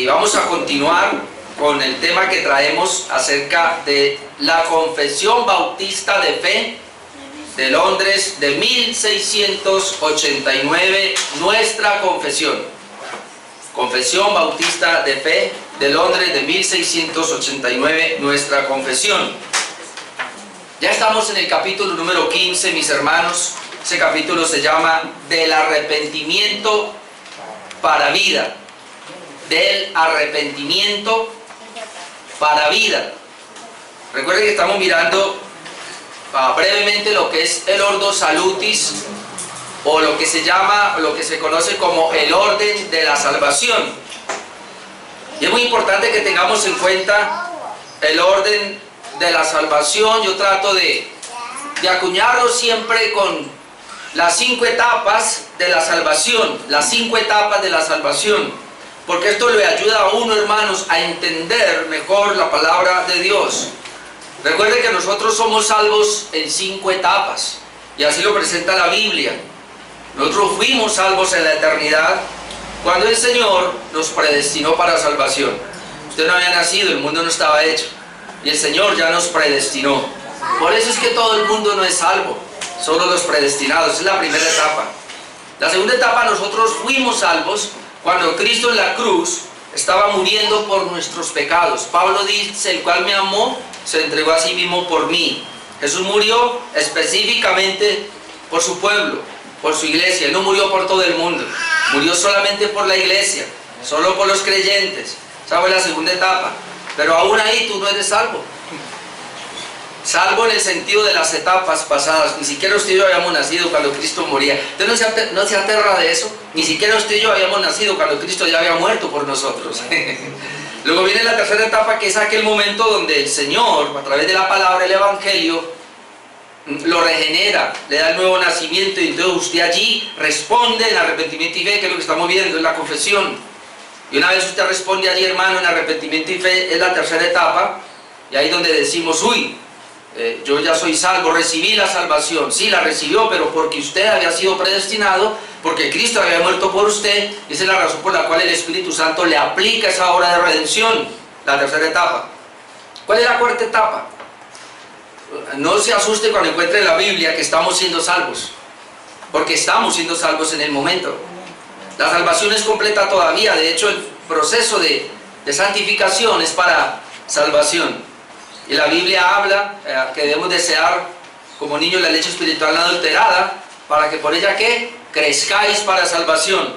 y vamos a continuar con el tema que traemos acerca de la Confesión Bautista de Fe de Londres de 1689, nuestra confesión. Confesión Bautista de Fe de Londres de 1689, nuestra confesión. Ya estamos en el capítulo número 15, mis hermanos. Ese capítulo se llama Del arrepentimiento para vida. Del arrepentimiento para vida. Recuerden que estamos mirando brevemente lo que es el Ordo Salutis, o lo que se llama, lo que se conoce como el orden de la salvación. Y es muy importante que tengamos en cuenta el orden de la salvación. Yo trato de acuñarlo siempre con las 5 etapas de la salvación, las 5 etapas de la salvación, porque esto le ayuda a uno, hermanos, a entender mejor la palabra de Dios. Recuerde que nosotros somos salvos en 5 etapas, y así lo presenta la Biblia. Nosotros fuimos salvos en la eternidad cuando el Señor nos predestinó para salvación. Usted no había nacido, el mundo no estaba hecho, y el Señor ya nos predestinó. Por eso es que todo el mundo no es salvo, solo los predestinados. Es la primera etapa. La segunda etapa, nosotros fuimos salvos cuando Cristo en la cruz estaba muriendo por nuestros pecados. Pablo dice: el cual me amó, se entregó a sí mismo por mí. Jesús murió específicamente por su pueblo, por su iglesia. Él no murió por todo el mundo, murió solamente por la iglesia, solo por los creyentes. Esa fue la segunda etapa. Pero aún ahí tú no eres salvo. Salvo en el sentido de las etapas pasadas. Ni siquiera usted y yo habíamos nacido cuando Cristo moría. ¿Usted no se aterra de eso? Ni siquiera usted y yo habíamos nacido cuando Cristo ya había muerto por nosotros. Luego viene la tercera etapa, que es aquel momento donde el Señor, a través de la palabra, el Evangelio, lo regenera, le da el nuevo nacimiento, y entonces usted allí responde en arrepentimiento y fe, que es lo que estamos viendo, es la confesión. Y una vez usted responde allí, hermano, en arrepentimiento y fe, es la tercera etapa, y ahí donde decimos: uy, yo ya soy salvo, recibí la salvación. Sí, la recibió, pero porque usted había sido predestinado, porque Cristo había muerto por usted, y esa es la razón por la cual el Espíritu Santo le aplica esa obra de redención, la tercera etapa. ¿Cuál es la cuarta etapa? No se asuste cuando encuentre en la Biblia que estamos siendo salvos, porque estamos siendo salvos en el momento. La salvación es completa todavía. De hecho, el proceso de santificación es para salvación. Y la Biblia habla que debemos desear como niños la leche espiritual no adulterada, para que por ella, ¿qué? Crezcáis para salvación.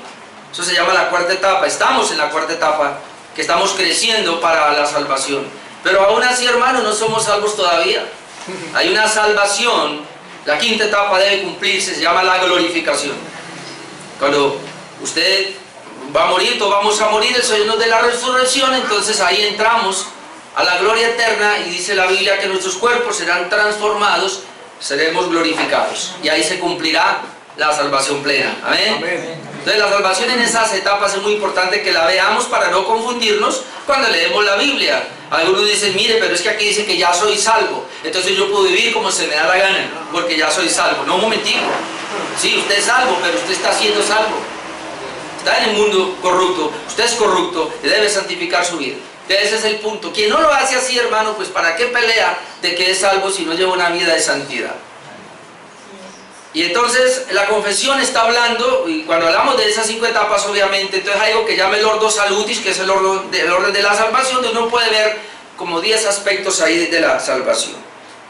Eso se llama la cuarta etapa. Estamos en la cuarta etapa, que estamos creciendo para la salvación. Pero aún así, hermanos, no somos salvos todavía. Hay una salvación. La quinta etapa debe cumplirse, se llama la glorificación. Cuando usted va a morir, todos vamos a morir, el Señor nos dé la resurrección, entonces ahí entramos a la gloria eterna, y dice la Biblia que nuestros cuerpos serán transformados, seremos glorificados, y ahí se cumplirá la salvación plena. Amén. Amén. Entonces la salvación en esas etapas es muy importante que la veamos para no confundirnos cuando leemos la Biblia. Algunos dicen: mire, pero es que aquí dice que ya soy salvo, entonces yo puedo vivir como se me da la gana, porque ya soy salvo. No, un momentico. Sí, usted es salvo, pero usted está siendo salvo. Está en el mundo corrupto, usted es corrupto y debe santificar su vida. Entonces ese es el punto. Quien no lo hace así, hermano, pues ¿para qué pelea de que es salvo si no lleva una vida de santidad? Y entonces la confesión está hablando, y cuando hablamos de esas 5 etapas, obviamente, entonces hay algo que llama el Ordo Salutis, que es el orden de la salvación, donde uno puede ver como 10 aspectos ahí de la salvación.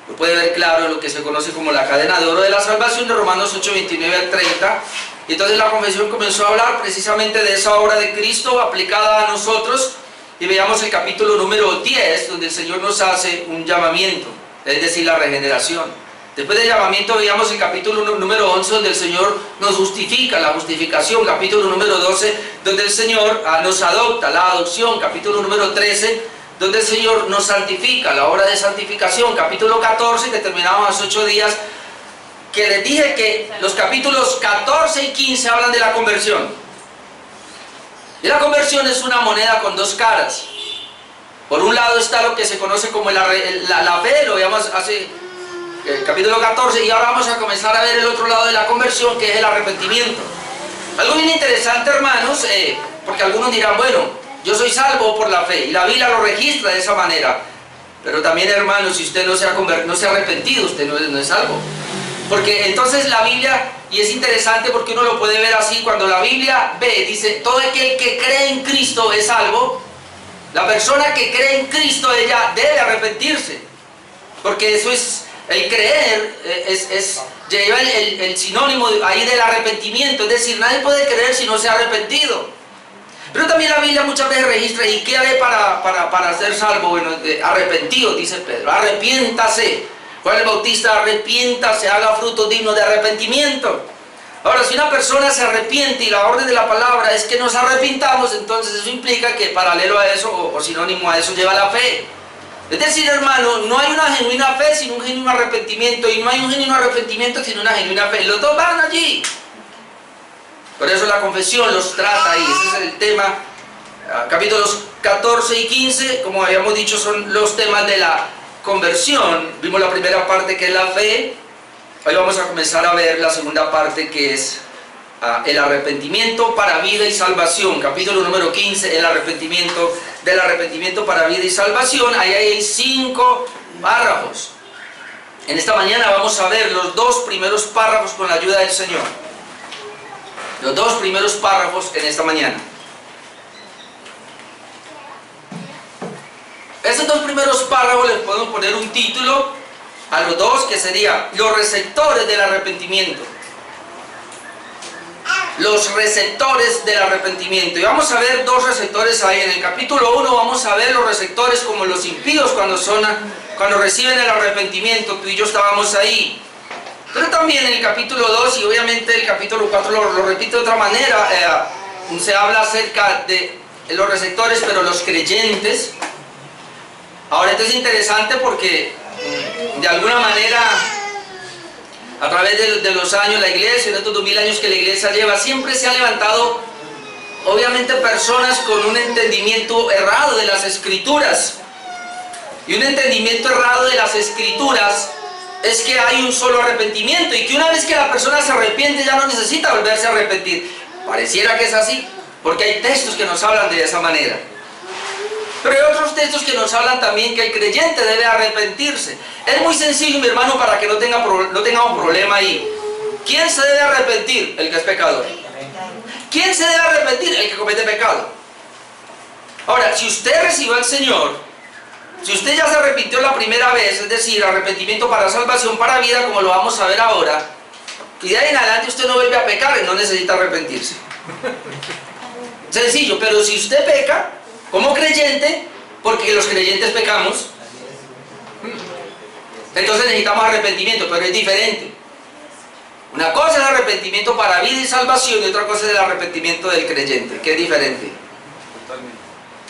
Lo puede ver claro en lo que se conoce como la cadena de oro de la salvación, de Romanos 8, 29 al 30. Y entonces la confesión comenzó a hablar precisamente de esa obra de Cristo aplicada a nosotros, y veamos el capítulo número 10, donde el Señor nos hace un llamamiento, es decir, la regeneración. Después del llamamiento veíamos el capítulo número 11, donde el Señor nos justifica, la justificación. Capítulo número 12, donde el Señor nos adopta, la adopción. Capítulo número 13, donde el Señor nos santifica, la obra de santificación. Capítulo 14, que terminamos hace 8 días, que les dije que los capítulos 14 y 15 hablan de la conversión. Y la conversión es una moneda con 2 caras. Por un lado está lo que se conoce como la fe, lo veíamos hace capítulo 14, y ahora vamos a comenzar a ver el otro lado de la conversión, que es el arrepentimiento. Algo bien interesante, hermanos, porque algunos dirán: bueno, yo soy salvo por la fe, y la Biblia lo registra de esa manera. Pero también, hermanos, si usted no se ha arrepentido, usted no es salvo. Porque entonces la Biblia, y es interesante porque uno lo puede ver así, cuando la Biblia dice, todo aquel que cree en Cristo es salvo. La persona que cree en Cristo, ella debe arrepentirse. Porque eso es, el creer, lleva el sinónimo ahí del arrepentimiento. Es decir, nadie puede creer si no se ha arrepentido. Pero también la Biblia muchas veces registra, ¿y qué haré para ser salvo? Bueno, arrepentido, dice Pedro, arrepiéntase. Juan el Bautista, arrepiéntase, haga frutos dignos de arrepentimiento. Ahora, si una persona se arrepiente y la orden de la palabra es que nos arrepintamos, entonces eso implica que paralelo a eso, o sinónimo a eso, lleva la fe. Es decir, hermano, no hay una genuina fe sin un genuino arrepentimiento, y no hay un genuino arrepentimiento sin una genuina fe. Los dos van allí. Por eso la confesión los trata ahí. Ese es el tema. Capítulos 14 y 15, como habíamos dicho, son los temas de la conversión. Vimos la primera parte, que es la fe. Hoy vamos a comenzar a ver la segunda parte, que es el arrepentimiento para vida y salvación. Capítulo número 15, el arrepentimiento, del arrepentimiento para vida y salvación. Ahí hay 5 párrafos. En esta mañana vamos a ver los 2 primeros párrafos con la ayuda del Señor. Los 2 primeros párrafos en esta mañana. Esos 2 primeros párrafos les podemos poner un título a los 2, que sería los receptores del arrepentimiento. Los receptores del arrepentimiento. Y vamos a ver 2 receptores ahí. En el capítulo 1 vamos a ver los receptores como los impíos cuando reciben el arrepentimiento. Tú y yo estábamos ahí. Pero también en el capítulo 2, y obviamente el capítulo 4 lo repite de otra manera, se habla acerca de los receptores, pero los creyentes. Ahora, esto es interesante porque de alguna manera, a través de los años, la iglesia, en estos 2000 años que la iglesia lleva, siempre se han levantado, obviamente, personas con un entendimiento errado de las Escrituras. Y un entendimiento errado de las Escrituras es que hay un solo arrepentimiento, y que una vez que la persona se arrepiente ya no necesita volverse a arrepentir. Pareciera que es así, porque hay textos que nos hablan de esa manera. Pero hay otros textos que nos hablan también que el creyente debe arrepentirse. Es muy sencillo, mi hermano, para que no tengamos problema ahí. ¿Quién se debe arrepentir? El que es pecador. ¿Quién se debe arrepentir? El que comete pecado. Ahora, si usted recibió al Señor, si usted ya se arrepintió la primera vez, es decir, arrepentimiento para salvación, para vida, como lo vamos a ver ahora, y de ahí en adelante usted no vuelve a pecar, no necesita arrepentirse. Sencillo, pero si usted peca como creyente, porque los creyentes pecamos, entonces necesitamos arrepentimiento, pero es diferente. Una cosa es el arrepentimiento para vida y salvación, y otra cosa es el arrepentimiento del creyente, que es diferente.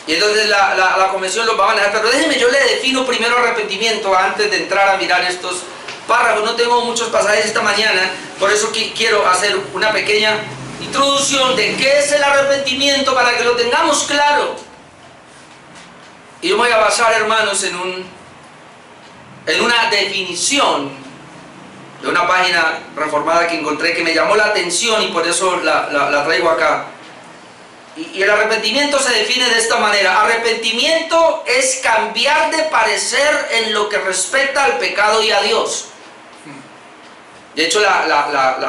Y entonces la convención lo va a manejar, pero déjeme, yo le defino primero arrepentimiento antes de entrar a mirar estos párrafos. No tengo muchos pasajes esta mañana, por eso quiero hacer una pequeña introducción de qué es el arrepentimiento, para que lo tengamos claro. Y yo me voy a basar, hermanos, en una definición de una página reformada que encontré, que me llamó la atención, y por eso la traigo acá. Y el arrepentimiento se define de esta manera: arrepentimiento es cambiar de parecer en lo que respecta al pecado y a Dios. De hecho, la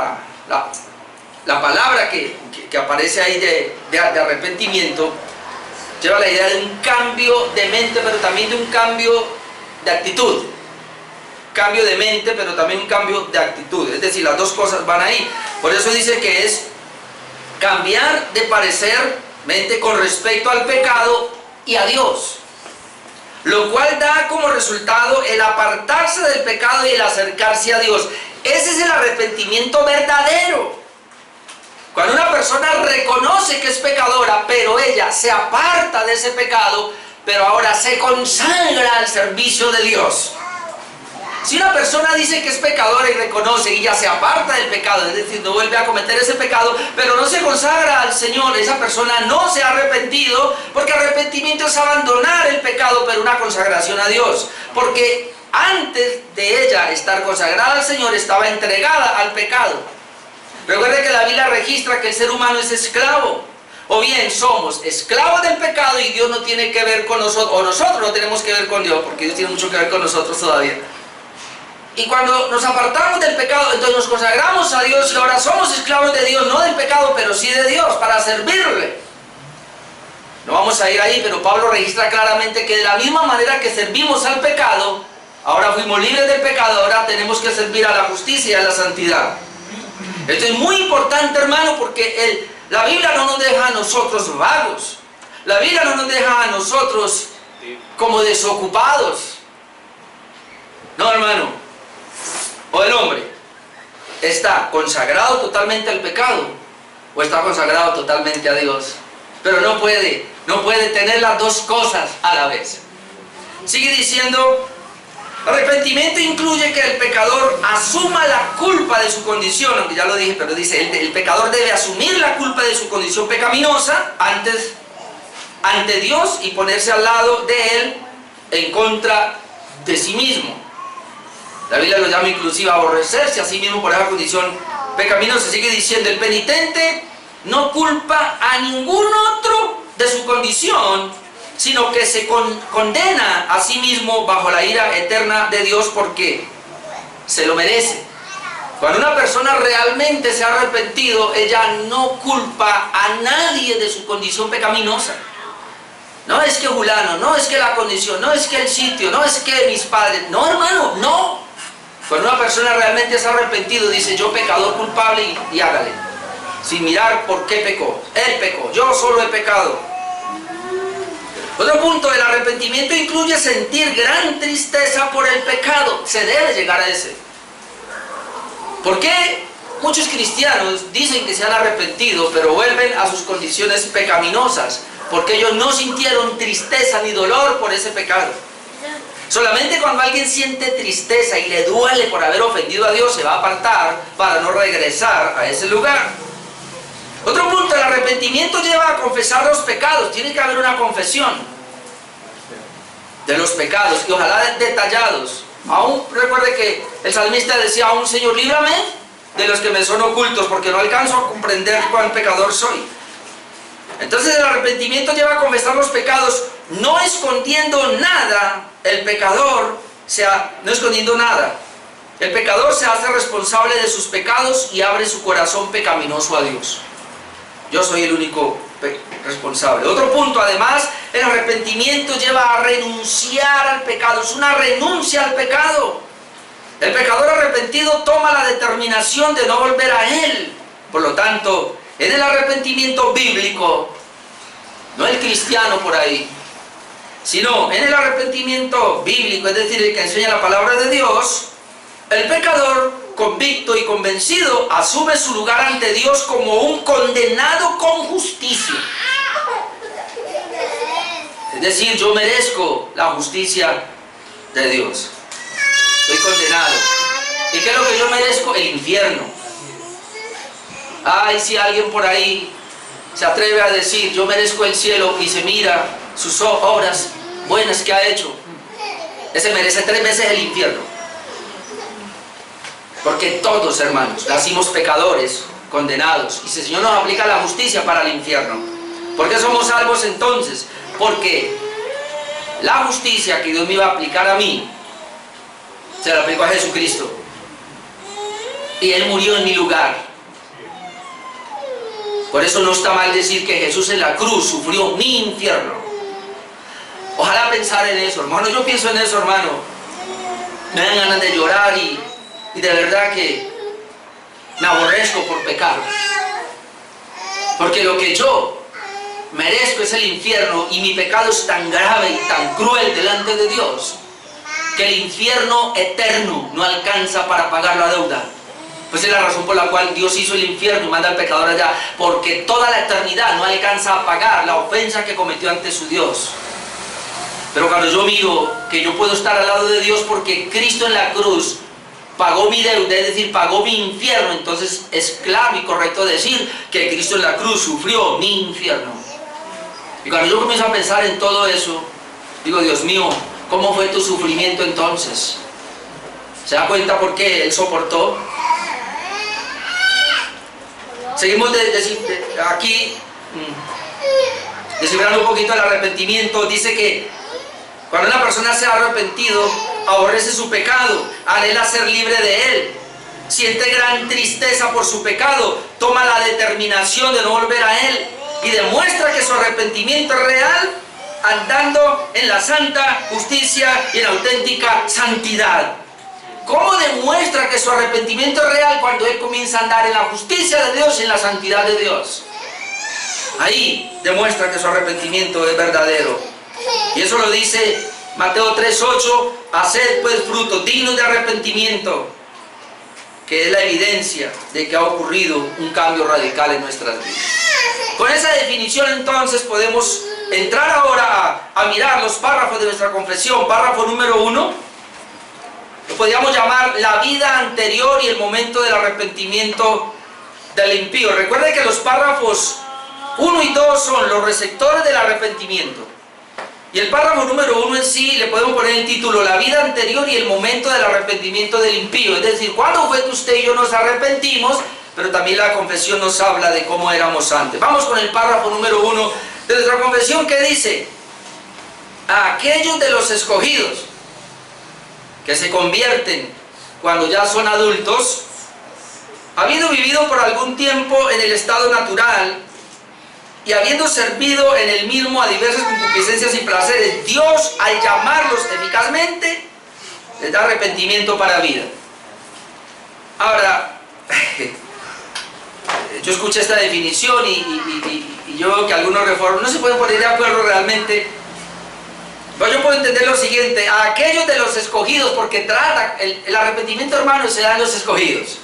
palabra que aparece ahí de arrepentimiento lleva la idea de un cambio de mente, pero también de un cambio de actitud. Cambio de mente, pero también un cambio de actitud. Es decir, las dos cosas van ahí. Por eso dice que es cambiar de parecer, mente, con respecto al pecado y a Dios, lo cual da como resultado el apartarse del pecado y el acercarse a Dios. Ese es el arrepentimiento verdadero. Cuando una persona reconoce que es pecadora, pero ella se aparta de ese pecado, pero ahora se consagra al servicio de Dios. Si una persona dice que es pecadora y reconoce y ya se aparta del pecado, es decir, no vuelve a cometer ese pecado, pero no se consagra al Señor, esa persona no se ha arrepentido, porque arrepentimiento es abandonar el pecado, pero una consagración a Dios. Porque antes de ella estar consagrada al Señor, estaba entregada al pecado. Recuerde que la Biblia registra que el ser humano es esclavo. o bien somos esclavos del pecado y Dios no tiene que ver con nosotros, o nosotros no tenemos que ver con Dios, porque Dios tiene mucho que ver con nosotros todavía. Y cuando nos apartamos del pecado, entonces nos consagramos a Dios y ahora somos esclavos de Dios, no del pecado, pero sí de Dios, para servirle. No vamos a ir ahí, pero Pablo registra claramente que de la misma manera que servimos al pecado, ahora fuimos libres del pecado, ahora tenemos que servir a la justicia y a la santidad. Esto es muy importante, hermano, porque la Biblia no nos deja a nosotros vagos. La Biblia no nos deja a nosotros como desocupados. No, hermano. O el hombre está consagrado totalmente al pecado o está consagrado totalmente a Dios. Pero no puede tener las dos cosas a la vez. Sigue diciendo, arrepentimiento incluye que el pecador asuma la culpa de su condición, aunque ya lo dije, pero dice, el pecador debe asumir la culpa de su condición pecaminosa ante Dios y ponerse al lado de Él en contra de sí mismo. La Biblia lo llama inclusive aborrecerse a sí mismo por esa condición pecaminosa. Sigue diciendo, el penitente no culpa a ningún otro de su condición, sino que se condena a sí mismo bajo la ira eterna de Dios porque se lo merece. Cuando una persona realmente se ha arrepentido, ella no culpa a nadie de su condición pecaminosa. No es que fulano, no es que la condición, no es que el sitio, no es que mis padres. No, hermano, no. Cuando una persona realmente se ha arrepentido, dice, yo pecador culpable y hágale. Sin mirar por qué pecó. Él pecó, yo solo he pecado. Otro punto, el arrepentimiento incluye sentir gran tristeza por el pecado. Se debe llegar a ese. ¿Por qué muchos cristianos dicen que se han arrepentido, pero vuelven a sus condiciones pecaminosas? Porque ellos no sintieron tristeza ni dolor por ese pecado. Solamente cuando alguien siente tristeza y le duele por haber ofendido a Dios, se va a apartar para no regresar a ese lugar. Otro punto, el arrepentimiento lleva a confesar los pecados. Tiene que haber una confesión de los pecados y ojalá detallados. Aún recuerde que el salmista decía, aún Señor, líbrame de los que me son ocultos, porque no alcanzo a comprender cuán pecador soy. Entonces el arrepentimiento lleva a confesar los pecados, no escondiendo nada. El pecador, no escondiendo nada. El pecador se hace responsable de sus pecados y abre su corazón pecaminoso a Dios. Yo soy el único responsable. Otro punto, además, el arrepentimiento lleva a renunciar al pecado. Es una renuncia al pecado. El pecador arrepentido toma la determinación de no volver a él. Por lo tanto, en el arrepentimiento bíblico, no el cristiano por ahí, sino en el arrepentimiento bíblico, es decir, el que enseña la palabra de Dios, el pecador, convicto y convencido, asume su lugar ante Dios como un condenado con justicia. Es decir, yo merezco la justicia de Dios. Estoy condenado. ¿Y qué es lo que yo merezco? El infierno. Ay, si alguien por ahí se atreve a decir, yo merezco el cielo, y se mira sus obras buenas que ha hecho, ese merece 3 veces el infierno. Porque todos, hermanos, nacimos pecadores, condenados, y si el Señor nos aplica la justicia para el infierno. ¿Por qué somos salvos entonces? Porque la justicia que Dios me iba a aplicar a mí, se la aplicó a Jesucristo, y Él murió en mi lugar. Por eso no está mal decir que Jesús en la cruz sufrió mi infierno. Ojalá pensar en eso, hermano. Yo pienso en eso, hermano. Me dan ganas de llorar y de verdad que me aborrezco por pecar. Porque lo que yo merezco es el infierno y mi pecado es tan grave y tan cruel delante de Dios que el infierno eterno no alcanza para pagar la deuda. Pues es la razón por la cual Dios hizo el infierno y manda al pecador allá, porque toda la eternidad no alcanza a pagar la ofensa que cometió ante su Dios. Pero cuando yo miro que yo puedo estar al lado de Dios porque Cristo en la cruz pagó mi deuda, es decir, pagó mi infierno, entonces es claro y correcto decir que Cristo en la cruz sufrió mi infierno. Y cuando yo comienzo a pensar en todo eso, digo, Dios mío, ¿cómo fue tu sufrimiento entonces? ¿Se da cuenta por qué Él soportó? Seguimos aquí descifrando un poquito el arrepentimiento, dice que cuando una persona se ha arrepentido, aborrece su pecado, anhela ser libre de él, siente gran tristeza por su pecado, toma la determinación de no volver a él y demuestra que su arrepentimiento es real, andando en la santa justicia y en auténtica santidad. ¿Cómo demuestra que su arrepentimiento es real? Cuando él comienza a andar en la justicia de Dios y en la santidad de Dios. Ahí demuestra que su arrepentimiento es verdadero. Y eso lo dice Mateo 3:8, haced pues frutos dignos de arrepentimiento, que es la evidencia de que ha ocurrido un cambio radical en nuestras vidas. Con esa definición entonces podemos entrar ahora a mirar los párrafos de nuestra confesión. Párrafo número 1, lo podríamos llamar la vida anterior y el momento del arrepentimiento del impío. Recuerde que los párrafos 1 y 2 son los receptores del arrepentimiento. Y el párrafo número 1 en sí le podemos poner el título, la vida anterior y el momento del arrepentimiento del impío. Es decir, ¿cuándo fue que usted y yo nos arrepentimos? Pero también la confesión nos habla de cómo éramos antes. Vamos con el párrafo número 1 de nuestra confesión, que dice: a aquellos de los escogidos que se convierten cuando ya son adultos, habiendo vivido por algún tiempo en el estado natural, y habiendo servido en el mismo a diversas concupiscencias y placeres, Dios, al llamarlos eficazmente, les da arrepentimiento para vida. Ahora, yo escuché esta definición y yo veo que algunos reformadores no se pueden poner de acuerdo realmente. Pero yo puedo entender lo siguiente: a aquellos de los escogidos, porque trata, el arrepentimiento, hermano, se da en los escogidos.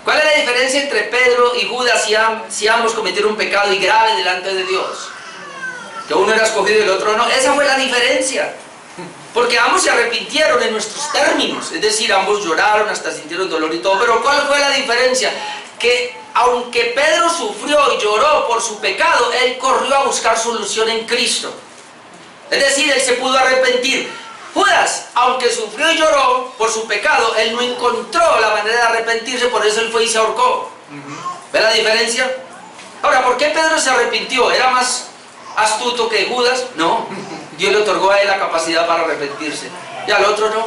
¿Cuál es la diferencia entre Pedro y Judas si ambos cometieron un pecado y grave delante de Dios? Que uno era escogido y el otro no. Esa fue la diferencia. Porque ambos se arrepintieron en nuestros términos. Es decir, ambos lloraron, hasta sintieron dolor y todo. Pero ¿cuál fue la diferencia? Que aunque Pedro sufrió y lloró por su pecado, él corrió a buscar solución en Cristo. Es decir, él se pudo arrepentir. Judas, aunque sufrió y lloró por su pecado, él no encontró la manera de arrepentirse, por eso él fue y se ahorcó. ¿Ve la diferencia? Ahora, ¿por qué Pedro se arrepintió? ¿Era más astuto que Judas? No, Dios le otorgó a él la capacidad para arrepentirse, y al otro no.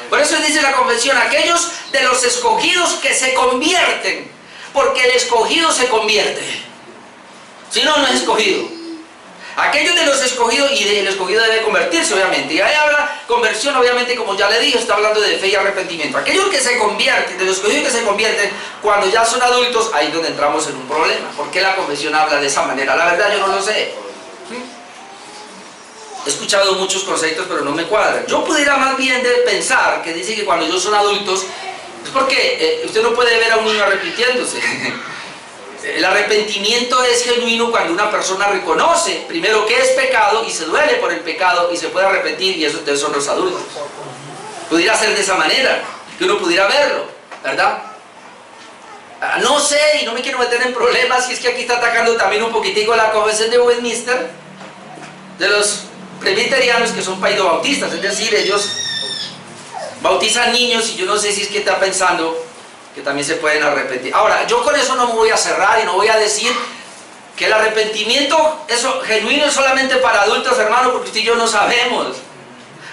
Por eso dice la confesión: aquellos de los escogidos que se convierten, porque el escogido se convierte, si no, no es escogido. Aquellos de los escogidos, y el escogido debe convertirse, obviamente. Y ahí habla conversión, obviamente, como ya le dije, está hablando de fe y arrepentimiento. Aquellos que se convierten, de los escogidos que se convierten, cuando ya son adultos, ahí es donde entramos en un problema. ¿Por qué la confesión habla de esa manera? La verdad yo no lo sé. He escuchado muchos conceptos, pero no me cuadran. Yo pudiera más bien pensar que dice que cuando ellos son adultos, es porque usted no puede ver a un niño arrepintiéndose. El arrepentimiento es genuino cuando una persona reconoce primero que es pecado y se duele por el pecado y se puede arrepentir, y eso entonces son los adultos. Pudiera ser de esa manera, que uno pudiera verlo, ¿verdad? No sé, y no me quiero meter en problemas, si es que aquí está atacando también un poquitico la confesión de Westminster, de los presbiterianos que son paidobautistas, es decir, ellos bautizan niños, y yo no sé si es que está pensando que también se pueden arrepentir. Ahora, yo con eso no me voy a cerrar y no voy a decir que el arrepentimiento eso genuino es solamente para adultos, hermano, porque usted y yo no sabemos.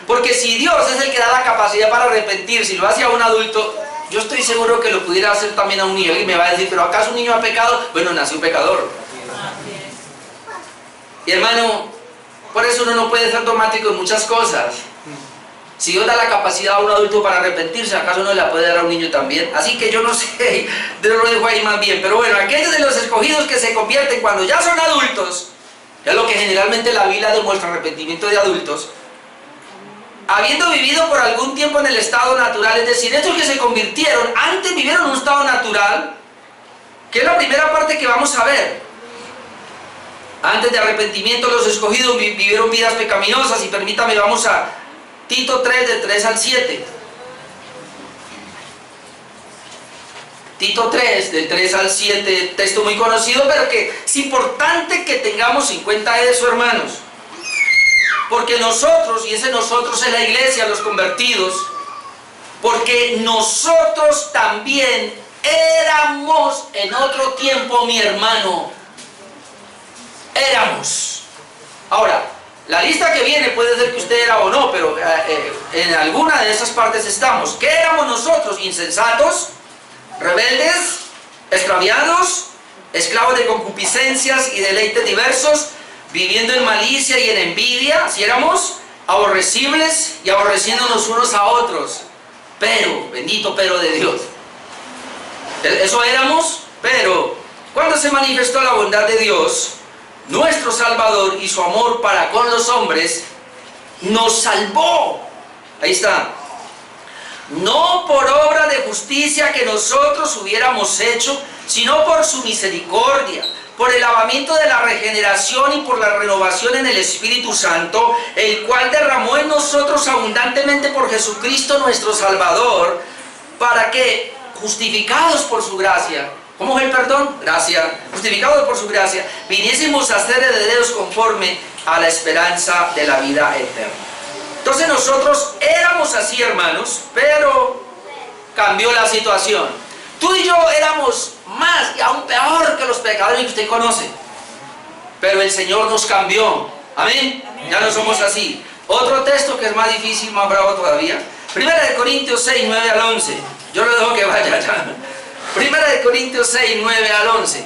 Porque si Dios es el que da la capacidad para arrepentirse y lo hace a un adulto, yo estoy seguro que lo pudiera hacer también a un niño. Y me va a decir, ¿pero acaso un niño ha pecado? Bueno, nació pecador. Y hermano, por eso uno no puede ser dogmático en muchas cosas. Si Dios da la capacidad a un adulto para arrepentirse, ¿acaso no la puede dar a un niño también? Así que yo no sé, Dios lo dejo ahí más bien. Pero bueno, aquellos de los escogidos que se convierten cuando ya son adultos, que es lo que generalmente la Biblia demuestra, arrepentimiento de adultos, habiendo vivido por algún tiempo en el estado natural, es decir, estos que se convirtieron, antes vivieron en un estado natural, que es la primera parte que vamos a ver. Antes de arrepentimiento, los escogidos vivieron vidas pecaminosas, y permítame, vamos a Tito 3, del 3 al 7. Tito 3, del 3 al 7, texto muy conocido, pero que es importante que tengamos en cuenta eso, hermanos. Porque nosotros, y ese nosotros es la iglesia, los convertidos, porque nosotros también éramos en otro tiempo, mi hermano. Éramos. Ahora, la lista que viene puede ser que usted era o no, pero en alguna de esas partes estamos. ¿Qué éramos nosotros? Insensatos, rebeldes, extraviados, esclavos de concupiscencias y deleites diversos, viviendo en malicia y en envidia. ¿Sí éramos? Aborrecibles y aborreciéndonos unos a otros. Pero, bendito pero de Dios. Eso éramos, pero cuando se manifestó la bondad de Dios, nuestro Salvador, y su amor para con los hombres, nos salvó. Ahí está. No por obra de justicia que nosotros hubiéramos hecho, sino por su misericordia, por el lavamiento de la regeneración y por la renovación en el Espíritu Santo, el cual derramó en nosotros abundantemente por Jesucristo nuestro Salvador, para que, justificados por su gracia, ¿cómo es el perdón? Gracia. Justificados por su gracia, viniésemos a ser herederos conforme a la esperanza de la vida eterna. Entonces nosotros éramos así, hermanos, pero cambió la situación. Tú y yo éramos más y aún peor que los pecadores que usted conoce, pero el Señor nos cambió. Amén. Ya no somos así. Otro texto que es más difícil, más bravo todavía. 1 Corintios 6, 9 al 11. Yo lo dejo que vaya ya. 1 Corintios 6, 9 al 11.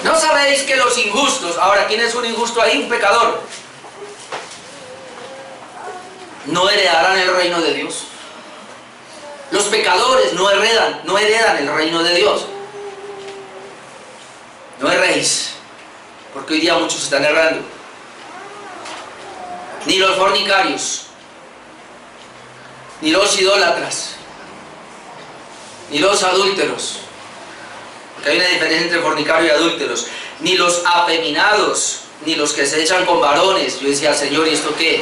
¿No sabéis que los injustos, ahora ¿quién es un injusto ahí? Un pecador, no heredarán el reino de Dios? Los pecadores no heredan el reino de Dios. No erréis, porque hoy día muchos están errando. Ni los fornicarios, ni los idólatras, ni los adúlteros, porque hay una diferencia entre fornicario y adúlteros, ni los afeminados, ni los que se echan con varones. Yo decía, Señor, ¿y esto qué?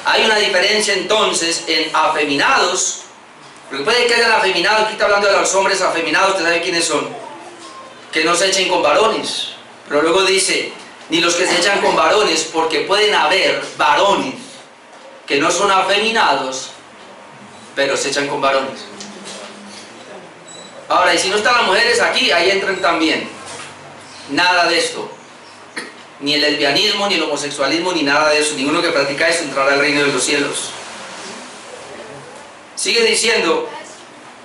Hay una diferencia entonces en afeminados, porque puede que hayan afeminados, aquí está hablando de los hombres afeminados, ¿usted sabe quiénes son? Que no se echen con varones. Pero luego dice, ni los que se echan con varones, porque pueden haber varones que no son afeminados, pero se echan con varones. Ahora, y si no están las mujeres aquí, ahí entran también. Nada de esto. Ni el lesbianismo, ni el homosexualismo, ni nada de eso. Ninguno que practica eso entrará al reino de los cielos. Sigue diciendo,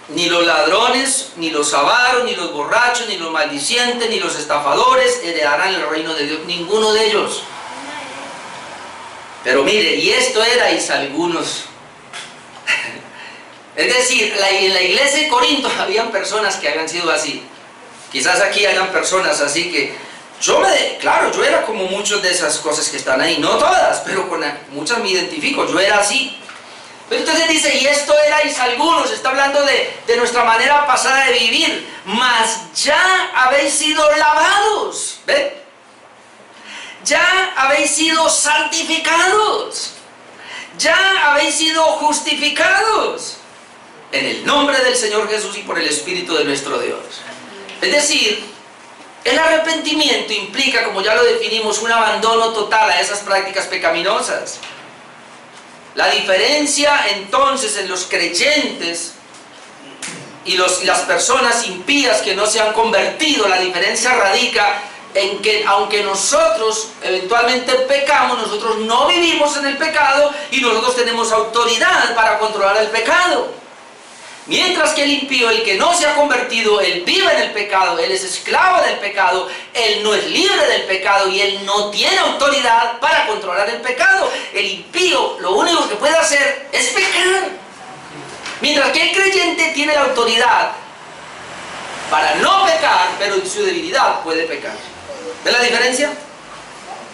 ni los ladrones, ni los avaros, ni los borrachos, ni los maldicientes, ni los estafadores heredarán el reino de Dios. Ninguno de ellos. Pero mire, y esto erais algunos. Es decir, en la iglesia de Corinto habían personas que habían sido así. Quizás aquí hayan personas así que claro, yo era como muchas de esas cosas que están ahí, no todas, pero con muchas me identifico, yo era así. Pero entonces dice, y esto erais algunos, está hablando de nuestra manera pasada de vivir, mas ya habéis sido lavados, ¿ven? Ya habéis sido santificados, ya habéis sido justificados en el nombre del Señor Jesús y por el Espíritu de nuestro Dios. Es decir, el arrepentimiento implica, como ya lo definimos, un abandono total a esas prácticas pecaminosas. La diferencia entonces en los creyentes y las personas impías que no se han convertido, la diferencia radica en que aunque nosotros eventualmente pecamos, nosotros no vivimos en el pecado y nosotros tenemos autoridad para controlar el pecado. Mientras que el impío, el que no se ha convertido, él vive en el pecado, él es esclavo del pecado, él no es libre del pecado y él no tiene autoridad para controlar el pecado. El impío lo único que puede hacer es pecar. Mientras que el creyente tiene la autoridad para no pecar, pero en su debilidad puede pecar. ¿Ves la diferencia?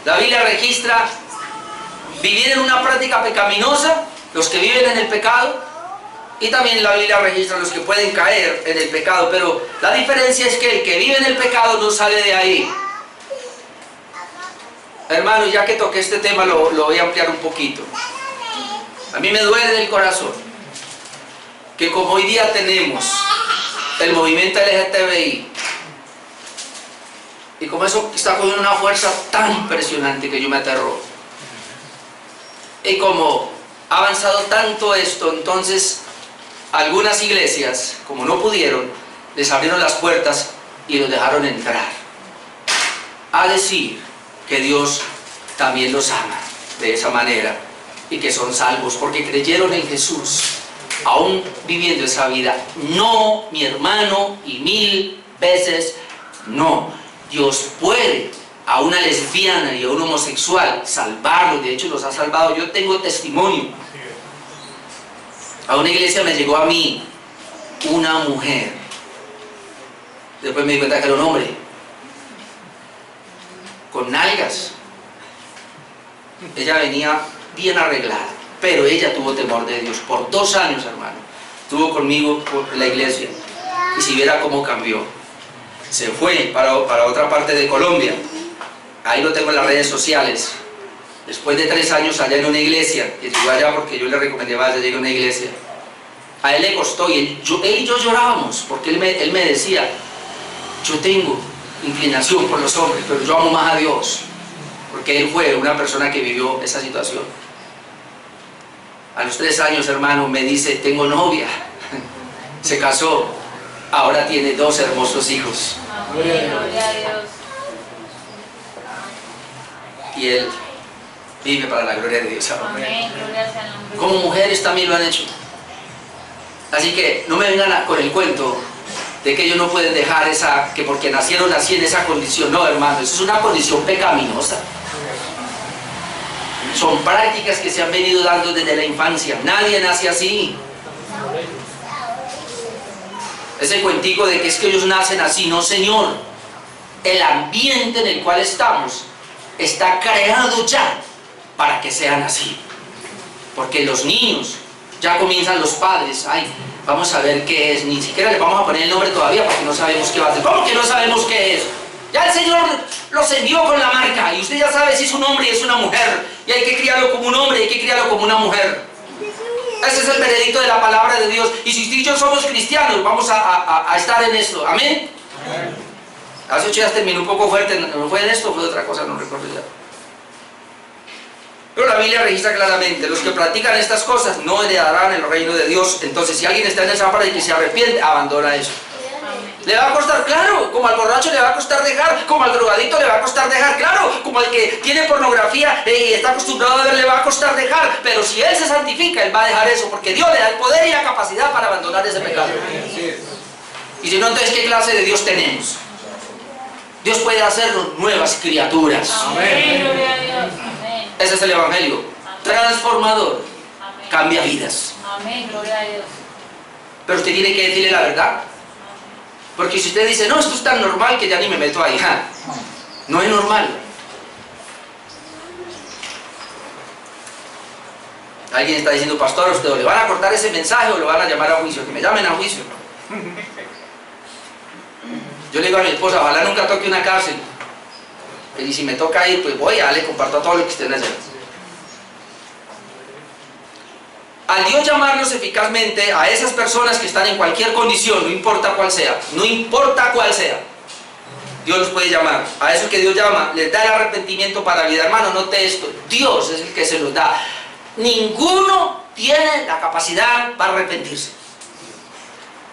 La Biblia registra vivir en una práctica pecaminosa, los que viven en el pecado, y también la Biblia registra los que pueden caer en el pecado, pero la diferencia es que el que vive en el pecado no sale de ahí. Hermano, ya que toqué este tema lo voy a ampliar un poquito. A mí me duele del corazón que como hoy día tenemos el movimiento LGTBI, y como eso está cogiendo una fuerza tan impresionante que yo me aterro, y como ha avanzado tanto esto, entonces algunas iglesias, como no pudieron, les abrieron las puertas y los dejaron entrar a decir que Dios también los ama de esa manera y que son salvos porque creyeron en Jesús, aún viviendo esa vida. No, mi hermano, y 1000 veces no. Dios puede a una lesbiana y a un homosexual salvarlos, de hecho los ha salvado. Yo tengo testimonio. A una iglesia me llegó a mí una mujer, después me di cuenta que era un hombre, con nalgas. Ella venía bien arreglada, pero ella tuvo temor de Dios. Por 2 años, hermano, estuvo conmigo por la iglesia, y si viera cómo cambió. Se fue para otra parte de Colombia, ahí lo tengo en las redes sociales. Después de 3 años allá en una iglesia, que llegó allá porque yo le recomendé vaya, llegue a una iglesia. A él le costó, y él y yo llorábamos, porque él me decía, yo tengo inclinación por los hombres, pero yo amo más a Dios, porque él fue una persona que vivió esa situación. A los 3 años, hermano, me dice, tengo novia, se casó, ahora tiene 2 hermosos hijos. Amén, gloria a Dios. Y él vive para la gloria de Dios. Amén, gloria sea el nombre. Como mujeres también lo han hecho. Así que no me vengan con el cuento de que ellos no pueden dejar que porque nacieron así en esa condición. No, hermano, eso es una condición pecaminosa. Son prácticas que se han venido dando desde la infancia. Nadie nace así. Ese cuentico de que es que ellos nacen así, no, señor. El ambiente en el cual estamos está creado ya para que sean así. Porque los niños, ya comienzan los padres, ay, vamos a ver qué es, ni siquiera le vamos a poner el nombre todavía porque no sabemos qué va a ser. ¿Cómo que no sabemos qué es? Ya el Señor los envió con la marca y usted ya sabe si es un hombre y es una mujer, y hay que criarlo como un hombre y hay que criarlo como una mujer. Ese es el veredicto de la palabra de Dios. Y si usted y yo somos cristianos, vamos a estar en esto. ¿Amén? Amén. Hace 8 días terminó un poco fuerte, ¿no fue en esto o fue de otra cosa? No recuerdo ya. Pero la Biblia registra claramente, los que practican estas cosas no heredarán el reino de Dios. Entonces, si alguien está en esa parte y que se arrepiente, abandona eso. Le va a costar, claro, como al borracho le va a costar dejar, como al drogadicto le va a costar dejar, claro, como al que tiene pornografía y está acostumbrado a ver, le va a costar dejar, pero si él se santifica, él va a dejar eso, porque Dios le da el poder y la capacidad para abandonar ese pecado. Y si no, entonces, ¿qué clase de Dios tenemos? Dios puede hacernos nuevas criaturas. Amén, gloria a Dios. Amén. Ese es el Evangelio. Amén. Transformador. Amén. Cambia vidas. Amén, gloria a Dios. Pero usted tiene que decirle la verdad. Porque si usted dice, no, esto es tan normal que ya ni me meto ahí. ¡Ja! No es normal. Alguien está diciendo, pastor, a usted o le van a cortar ese mensaje o lo van a llamar a juicio. Que me llamen a juicio. Yo le digo a mi esposa, ojalá nunca toque una cárcel. Y si me toca ir, pues voy, le comparto todo lo que estén haciendo. Al Dios llamarlos eficazmente a esas personas que están en cualquier condición, no importa cuál sea, no importa cuál sea, Dios los puede llamar. A esos que Dios llama, les da el arrepentimiento para vida. Hermano, note esto, Dios es el que se los da. Ninguno tiene la capacidad para arrepentirse.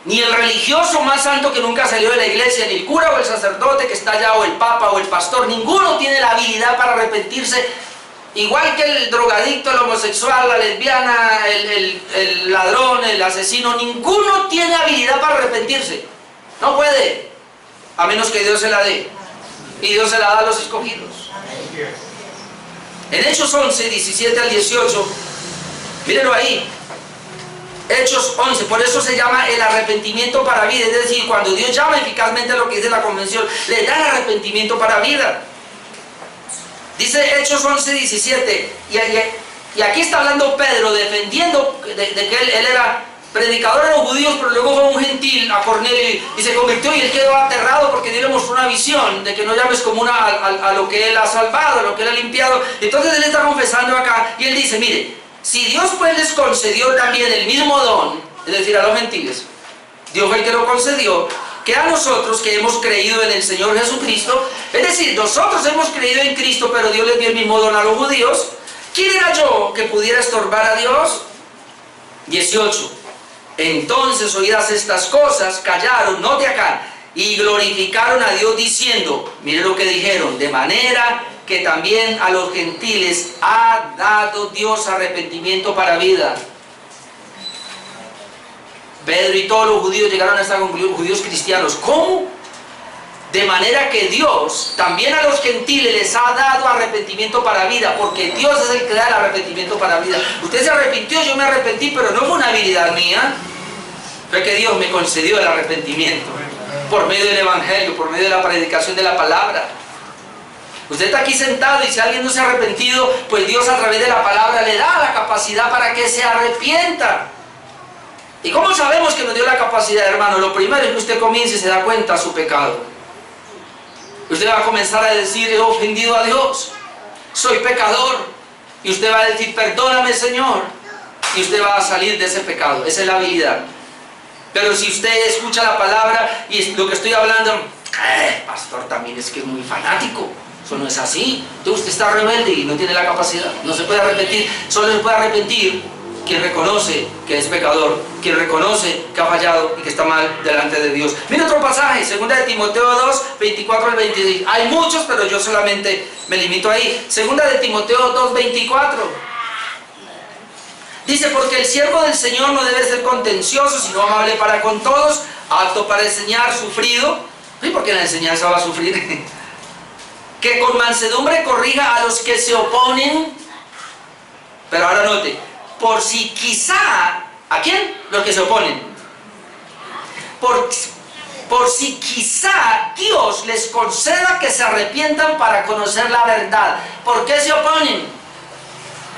Ni el religioso más santo que nunca salió de la iglesia, ni el cura o el sacerdote que está allá, o el papa o el pastor, ninguno tiene la habilidad para arrepentirse. Igual que el drogadicto, el homosexual, la lesbiana, el ladrón, el asesino, ninguno tiene habilidad para arrepentirse. No puede, a menos que Dios se la dé. Y Dios se la da a los escogidos. En Hechos 11, 17 al 18, mírenlo ahí. Hechos 11, por eso se llama el arrepentimiento para vida. Es decir, cuando Dios llama eficazmente a lo que dice la convención, le da el arrepentimiento para vida. Dice Hechos 11, 17, y aquí está hablando Pedro, defendiendo de que él era predicador de los judíos, pero luego fue un gentil a Cornelio y se convirtió, y él quedó aterrado porque Dios le mostró una visión de que no llames común a lo que él ha salvado, a lo que él ha limpiado. Entonces él está confesando acá, y él dice, mire, si Dios pues les concedió también el mismo don, es decir, a los gentiles, Dios fue el que lo concedió, que a nosotros que hemos creído en el Señor Jesucristo, es decir, nosotros hemos creído en Cristo, pero Dios les dio el mismo don a los judíos, ¿Quién era yo que pudiera estorbar a Dios? 18. Entonces oídas estas cosas, callaron, note acá, y glorificaron a Dios diciendo, miren lo que dijeron, de manera que también a los gentiles ha dado Dios arrepentimiento para vida. Pedro y todos los judíos llegaron a esta conclusión, judíos cristianos. ¿Cómo? De manera que Dios también a los gentiles les ha dado arrepentimiento para vida, porque Dios es el que da el arrepentimiento para vida. Usted se arrepintió, yo me arrepentí, pero no fue una habilidad mía, fue que Dios me concedió el arrepentimiento por medio del Evangelio, por medio de la predicación de la palabra. Usted está aquí sentado y si alguien no se ha arrepentido, pues Dios a través de la palabra le da la capacidad para que se arrepienta. ¿Y cómo sabemos que nos dio la capacidad, hermano? Lo primero es que usted comience y se da cuenta de su pecado. Usted va a comenzar a decir, he ofendido a Dios, soy pecador. Y usted va a decir, perdóname, Señor. Y usted va a salir de ese pecado. Esa es la habilidad. Pero si usted escucha la palabra y lo que estoy hablando, pastor, también es que es muy fanático. Eso no es así. Entonces usted está rebelde y no tiene la capacidad. No se puede arrepentir. Solo se puede arrepentir quien reconoce que es pecador, quien reconoce que ha fallado y que está mal delante de Dios. Mira otro pasaje, 2 de Timoteo 2, 24 al 26. Hay muchos, pero yo solamente me limito ahí. 2 de Timoteo 2, 24. Dice, porque el siervo del Señor no debe ser contencioso, sino amable para con todos, apto para enseñar, sufrido. ¿Sí? Porque en la enseñanza va a sufrir. Que con mansedumbre corrija a los que se oponen. Pero ahora note, por si quizá, ¿a quién? Los que se oponen. Por si quizá Dios les conceda que se arrepientan para conocer la verdad. ¿Por qué se oponen?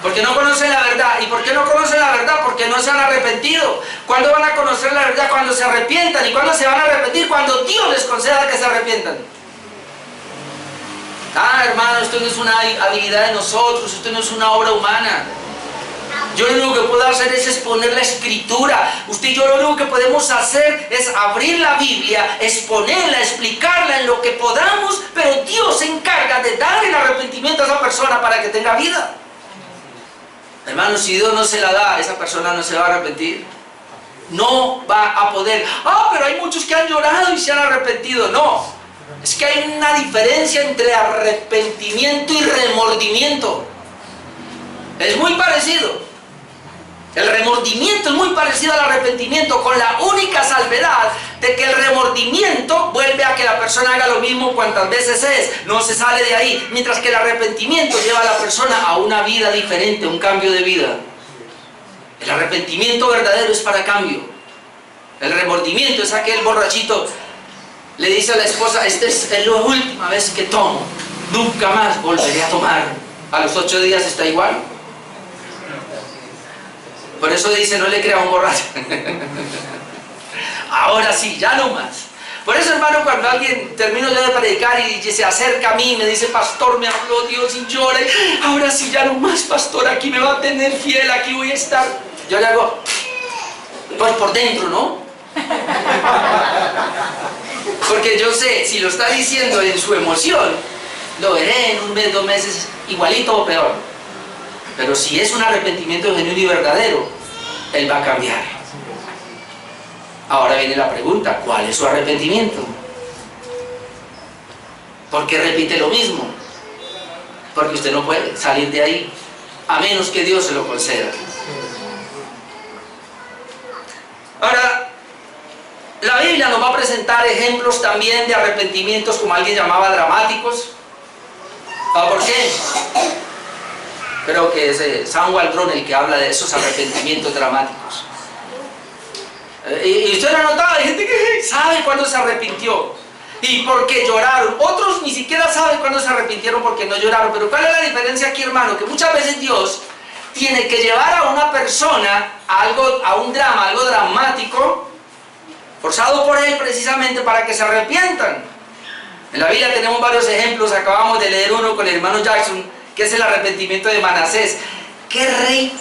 Porque no conocen la verdad. ¿Y por qué no conocen la verdad? Porque no se han arrepentido. ¿Cuándo van a conocer la verdad? Cuando se arrepientan. ¿Y cuándo se van a arrepentir? Cuando Dios les conceda que se arrepientan. Hermano, esto no es una habilidad de nosotros, esto no es una obra humana. Yo lo único que puedo hacer es exponer la Escritura. Usted y yo lo único que podemos hacer es abrir la Biblia, exponerla, explicarla en lo que podamos, pero Dios se encarga de dar el arrepentimiento a esa persona para que tenga vida. Hermano, si Dios no se la da, esa persona no se va a arrepentir. No va a poder. Pero hay muchos que han llorado y se han arrepentido. No, es que hay una diferencia entre arrepentimiento y remordimiento. Es muy parecido. El remordimiento es muy parecido al arrepentimiento, con la única salvedad de que el remordimiento vuelve a que la persona haga lo mismo cuantas veces es, no se sale de ahí, mientras que el arrepentimiento lleva a la persona a una vida diferente, un cambio de vida. El arrepentimiento verdadero es para cambio. El remordimiento es aquel borrachito, le dice a la esposa, esta es la última vez que tomo, nunca más volveré a tomar. A los 8 días está igual. Por eso dice, no le crea a un borracho. Ahora sí, ya no más. Por eso, hermano, cuando alguien termino yo de predicar y se acerca a mí y me dice, pastor, me habló Dios y llora, ahora sí, ya no más, pastor, aquí me va a tener fiel, aquí voy a estar. Yo le hago, pues por dentro, ¿no? Porque yo sé, si lo está diciendo en su emoción, lo veré en un mes, 2 meses, igualito o peor. Pero si es un arrepentimiento genuino y verdadero, Él va a cambiar. Ahora viene la pregunta, ¿cuál es su arrepentimiento? ¿Por qué repite lo mismo? Porque usted no puede salir de ahí, a menos que Dios se lo conceda. Ahora, la Biblia nos va a presentar ejemplos también de arrepentimientos, como alguien llamaba, dramáticos. ¿Por qué? Creo que es Sam Waldron el que habla de esos arrepentimientos dramáticos. Y usted lo ha notado, hay gente que sabe cuándo se arrepintió y por qué lloraron. Otros ni siquiera saben cuándo se arrepintieron porque no lloraron. Pero ¿cuál es la diferencia aquí, hermano? Que muchas veces Dios tiene que llevar a una persona a un drama, algo dramático, forzado por Él precisamente para que se arrepientan. En la Biblia tenemos varios ejemplos. Acabamos de leer uno con el hermano Jackson, que es el arrepentimiento de Manasés. ¡Qué rey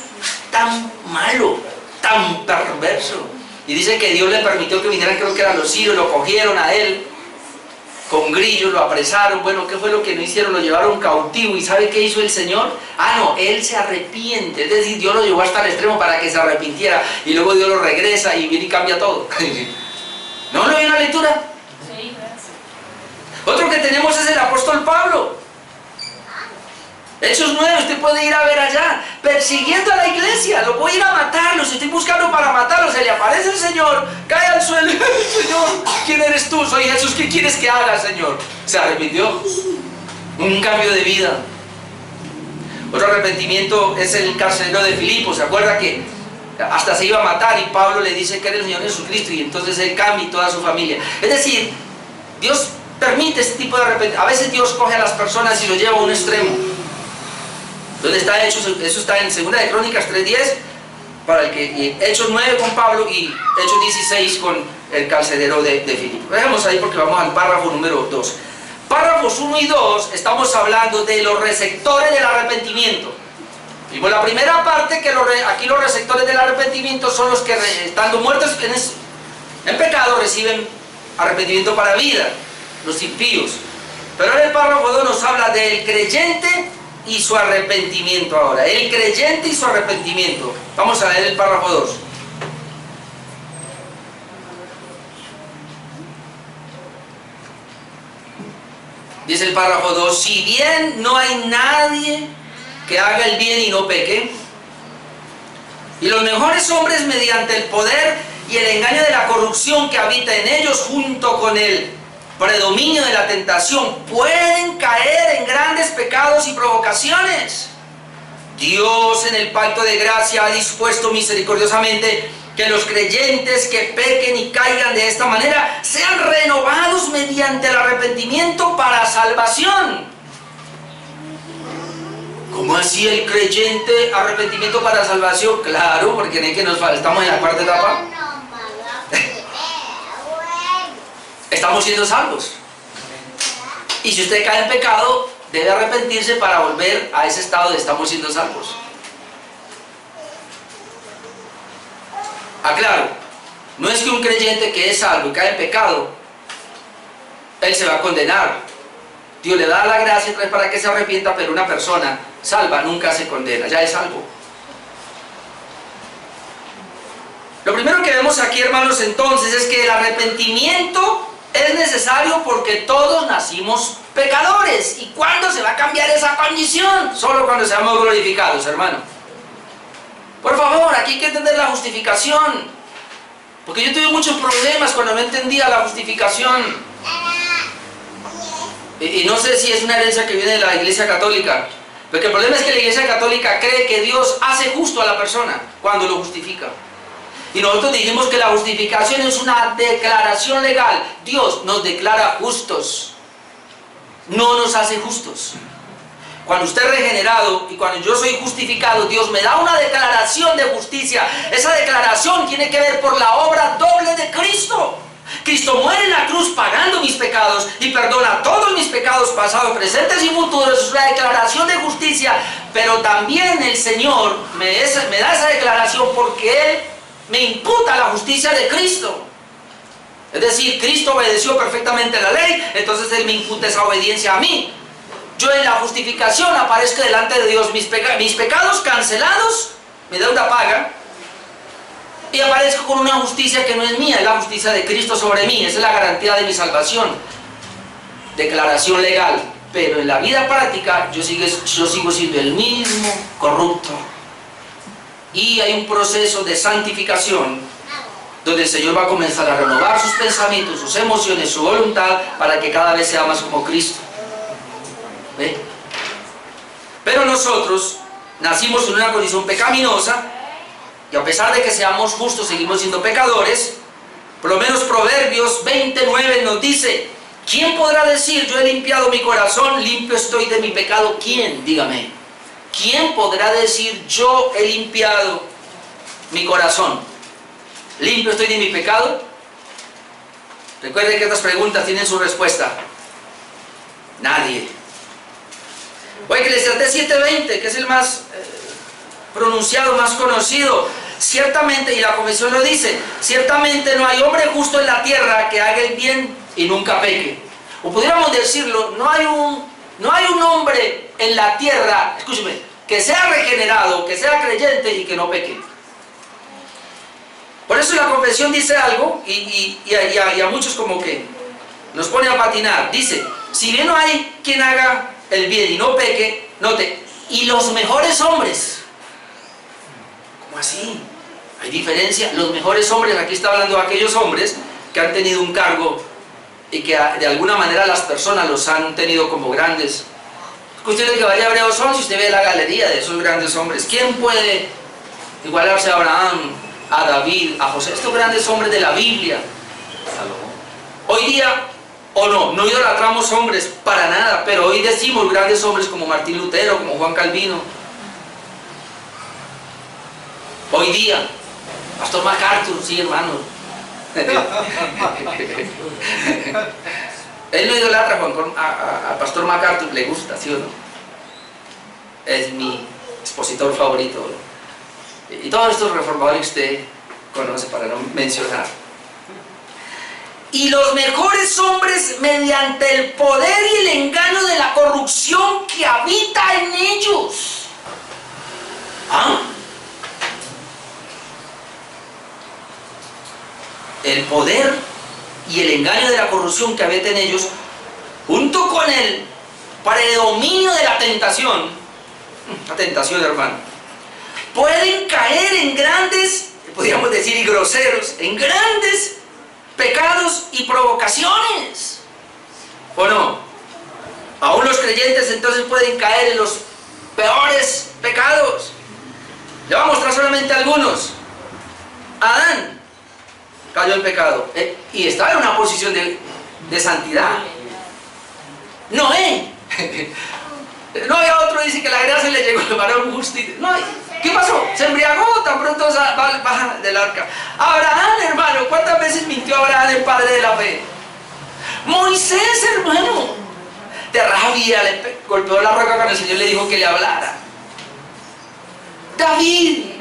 tan malo, tan perverso! Y dice que Dios le permitió que vinieran, creo que eran los sirios, lo cogieron a él. con grillos, lo apresaron. Bueno, ¿qué fue lo que no hicieron? Lo llevaron cautivo. ¿Y sabe qué hizo el Señor? Ah, no, Él se arrepiente. Es decir, Dios lo llevó hasta el extremo para que se arrepintiera. Y luego Dios lo regresa y viene y cambia todo. ¿No lo vio en la lectura? Sí, gracias. Otro que tenemos es el apóstol Pablo. Hechos 9, usted puede ir a ver allá, persiguiendo a la iglesia. Lo voy a ir a matar, los estoy buscando para matarlos. Se le aparece el Señor, cae al suelo. Señor, ¿quién eres tú? Soy Jesús, ¿qué quieres que haga, Señor? Se arrepintió. Un cambio de vida. Otro arrepentimiento es el carcelero de Filipo. ¿Se acuerda que hasta se iba a matar y Pablo le dice que era el Señor Jesucristo? Y entonces él cambia y toda su familia. Es decir, Dios permite este tipo de arrepentimiento. A veces Dios coge a las personas y los lleva a un extremo. ¿Dónde está Hechos? Eso está en 2 de Crónicas 3:10, para el que Hechos 9 con Pablo y Hechos 16 con el carcelero de Filipo. Dejemos ahí porque vamos al párrafo número 2. Párrafos 1 y 2 estamos hablando de los receptores del arrepentimiento. Vimos la primera parte que aquí los receptores del arrepentimiento son los que estando muertos en pecado reciben arrepentimiento para vida, los impíos. Pero en el párrafo 2 nos habla del creyente y su arrepentimiento ahora. El creyente y su arrepentimiento. Vamos a leer el párrafo 2. Dice el párrafo 2: si bien no hay nadie que haga el bien y no peque, y los mejores hombres mediante el poder y el engaño de la corrupción que habita en ellos, junto con el predominio de la tentación, pueden caer en grandes pecados y provocaciones, Dios en el pacto de gracia ha dispuesto misericordiosamente que los creyentes que pequen y caigan de esta manera sean renovados mediante el arrepentimiento para salvación. ¿Cómo así el creyente arrepentimiento para salvación? Claro, porque en el que estamos en la cuarta etapa. Estamos siendo salvos. Y si usted cae en pecado, debe arrepentirse para volver a ese estado de estamos siendo salvos. Aclaro, no es que un creyente que es salvo y cae en pecado, él se va a condenar. Dios le da la gracia para que se arrepienta, pero una persona salva nunca se condena, ya es salvo. Lo primero que vemos aquí, hermanos, entonces, es que el arrepentimiento es necesario porque todos nacimos pecadores. ¿Y cuándo se va a cambiar esa condición? Solo cuando seamos glorificados, hermano. Por favor, aquí hay que entender la justificación. Porque yo tuve muchos problemas cuando no entendía la justificación. Y no sé si es una herencia que viene de la Iglesia Católica. Porque el problema es que la Iglesia Católica cree que Dios hace justo a la persona cuando lo justifica. Y nosotros dijimos que la justificación es una declaración legal. Dios nos declara justos, no nos hace justos. Cuando usted es regenerado y cuando yo soy justificado, Dios me da una declaración de justicia. Esa declaración tiene que ver por la obra doble de Cristo. Cristo muere en la cruz pagando mis pecados y perdona todos mis pecados pasados, presentes y futuros. Es una declaración de justicia, pero también el Señor me da esa declaración porque Él me imputa la justicia de Cristo. Es decir, Cristo obedeció perfectamente la ley, entonces Él me imputa esa obediencia a mí. Yo en la justificación aparezco delante de Dios, mis pecados cancelados, mi deuda paga, y aparezco con una justicia que no es mía, es la justicia de Cristo sobre mí. Esa es la garantía de mi salvación. Declaración legal. Pero en la vida práctica yo sigo siendo el mismo corrupto. Y hay un proceso de santificación donde el Señor va a comenzar a renovar sus pensamientos, sus emociones, su voluntad, para que cada vez sea más como Cristo. ¿Ve? Pero nosotros nacimos en una condición pecaminosa, y a pesar de que seamos justos, seguimos siendo pecadores. Por lo menos Proverbios 29 nos dice: ¿quién podrá decir yo he limpiado mi corazón, limpio estoy de mi pecado? ¿Quién? Dígame. ¿Quién podrá decir yo he limpiado mi corazón, limpio estoy de mi pecado? Recuerden que estas preguntas tienen su respuesta. Nadie. O Eclesiastés 7:20, que es el más pronunciado, más conocido. Ciertamente, y la Confesión lo dice, ciertamente no hay hombre justo en la tierra que haga el bien y nunca peque. O pudiéramos decirlo, no hay un hombre en la tierra, escúcheme, que sea regenerado, que sea creyente y que no peque. Por eso la confesión dice algo y a muchos como que nos pone a patinar. Dice, si bien no hay quien haga el bien y no peque, note, y los mejores hombres. ¿Cómo así? Hay diferencia. Los mejores hombres, aquí está hablando de aquellos hombres que han tenido un cargo y que de alguna manera las personas los han tenido como grandes. Usted que vaya a Hebreos 11, usted ve la galería de esos grandes hombres. ¿Quién puede igualarse a Abraham, a David, a José? Estos grandes hombres de la Biblia. Hoy día, o no idolatramos hombres para nada, pero hoy decimos grandes hombres como Martín Lutero, como Juan Calvino. Hoy día, Pastor MacArthur, sí, hermano. Él no idolatra a Pastor MacArthur, le gusta, ¿sí o no? Es mi expositor favorito. Y todos estos reformadores que usted conoce, para no mencionar. Y los mejores hombres, mediante el poder y el engaño de la corrupción que habita en ellos. ¿Ah? El poder y el engaño de la corrupción que habita en ellos, junto con el predominio de la tentación, hermano, pueden caer en grandes, podríamos decir, y groseros, en grandes pecados y provocaciones. ¿O no? Aún los creyentes entonces pueden caer en los peores pecados. Le voy a mostrar solamente algunos. Adán cayó en pecado y estaba en una posición de santidad. Noé, no había otro, dice que la gracia le llegó al varón justo. No, ¿qué pasó? Se embriagó, tan pronto baja del arca. Abraham, hermano, ¿cuántas veces mintió Abraham, el padre de la fe? Moisés, hermano, de rabia le golpeó la roca cuando el Señor le dijo que le hablara. David,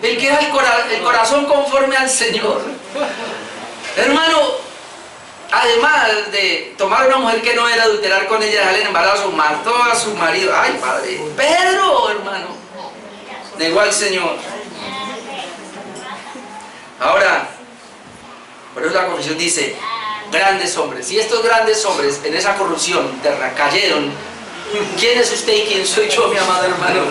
el que era el corazón conforme al Señor. Hermano, además de tomar a una mujer que no era, adulterar con ella, dejarle en embarazo, mató a su marido. Ay, padre. Pedro, hermano, negó al Señor. Ahora, por eso la confesión dice, grandes hombres. Y estos grandes hombres en esa corrupción cayeron. ¿Quién es usted y quién soy yo, mi amado hermano?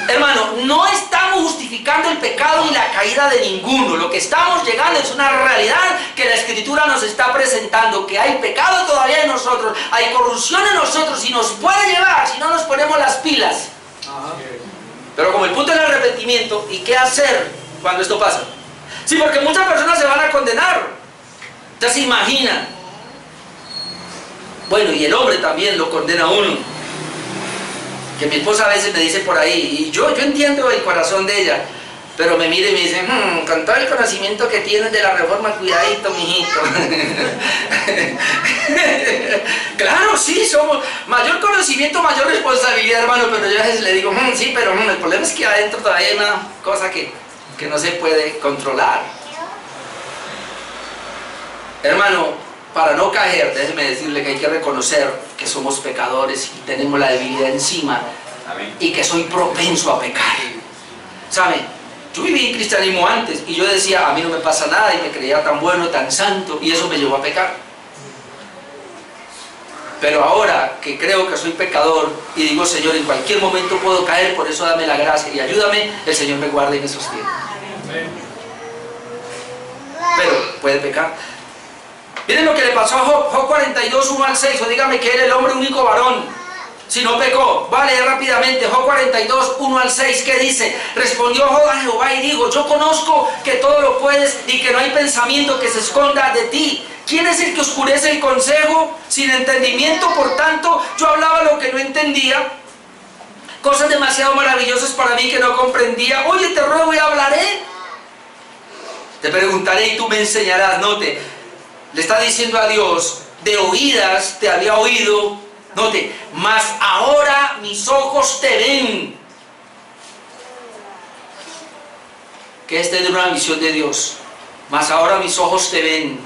Hermano, no estamos justificando el pecado y la caída de ninguno. Lo que estamos llegando es una realidad que la Escritura nos está presentando, que hay pecado todavía en nosotros, hay corrupción en nosotros y nos puede llevar si no nos ponemos las pilas. Pero como el punto es el arrepentimiento, ¿y qué hacer cuando esto pasa? Sí, porque muchas personas se van a condenar. Ya se imaginan. Bueno, y el hombre también lo condena a uno. Que mi esposa a veces me dice por ahí, y yo entiendo el corazón de ella, pero me mira y me dice, con todo el conocimiento que tienes de la reforma, cuidadito, mijito. Claro, sí, somos mayor conocimiento, mayor responsabilidad, hermano, pero yo a veces le digo, sí, pero el problema es que adentro todavía hay una cosa que no se puede controlar. Hermano, para no caer, déjeme decirle que hay que reconocer que somos pecadores y tenemos la debilidad encima. Amén. Y que soy propenso a pecar. ¿Sabe? Yo viví cristianismo antes y yo decía, a mí no me pasa nada, y me creía tan bueno, tan santo, y eso me llevó a pecar. Pero ahora que creo que soy pecador y digo, Señor, en cualquier momento puedo caer, por eso dame la gracia y ayúdame, el Señor me guarda y me sostiene. Pero puede pecar. Miren lo que le pasó a Job, Job 42, 1 al 6, o dígame que era el hombre único varón, si no pecó. Va a leer rápidamente, Job 42, 1 al 6, ¿qué dice? Respondió Job a Jehová y dijo, yo conozco que todo lo puedes y que no hay pensamiento que se esconda de ti. ¿Quién es el que oscurece el consejo sin entendimiento? Por tanto, yo hablaba lo que no entendía, cosas demasiado maravillosas para mí que no comprendía. Oye, te ruego y hablaré. Te preguntaré y tú me enseñarás. Note, le está diciendo a Dios, de oídas te había oído, note, mas ahora mis ojos te ven. Que esta es una visión de Dios. Mas ahora mis ojos te ven.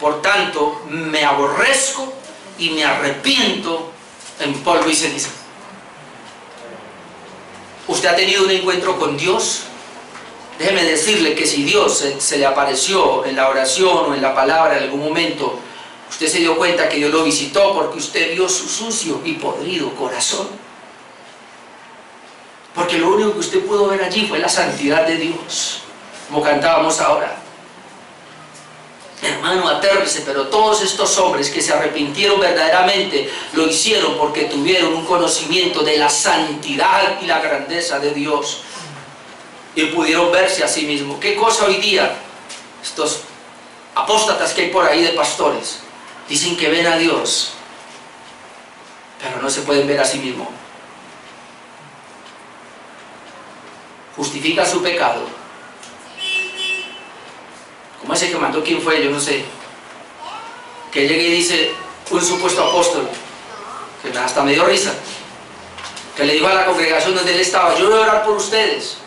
Por tanto, me aborrezco y me arrepiento en polvo y ceniza. ¿Usted ha tenido un encuentro con Dios? Déjeme decirle que si Dios se le apareció en la oración o en la palabra en algún momento, usted se dio cuenta que Dios lo visitó porque usted vio su sucio y podrido corazón. Porque lo único que usted pudo ver allí fue la santidad de Dios, como cantábamos ahora. Hermano, atérrese, pero todos estos hombres que se arrepintieron verdaderamente lo hicieron porque tuvieron un conocimiento de la santidad y la grandeza de Dios y pudieron verse a sí mismos. ¿Qué cosa hoy día estos apóstatas que hay por ahí de pastores dicen que ven a Dios, pero no se pueden ver a sí mismos? Justifica su pecado. Como ese que mandó, ¿quién fue? Yo no sé. Que llegue y dice, un supuesto apóstol, que hasta me dio risa, que le dijo a la congregación donde él estaba, yo voy a orar por ustedes,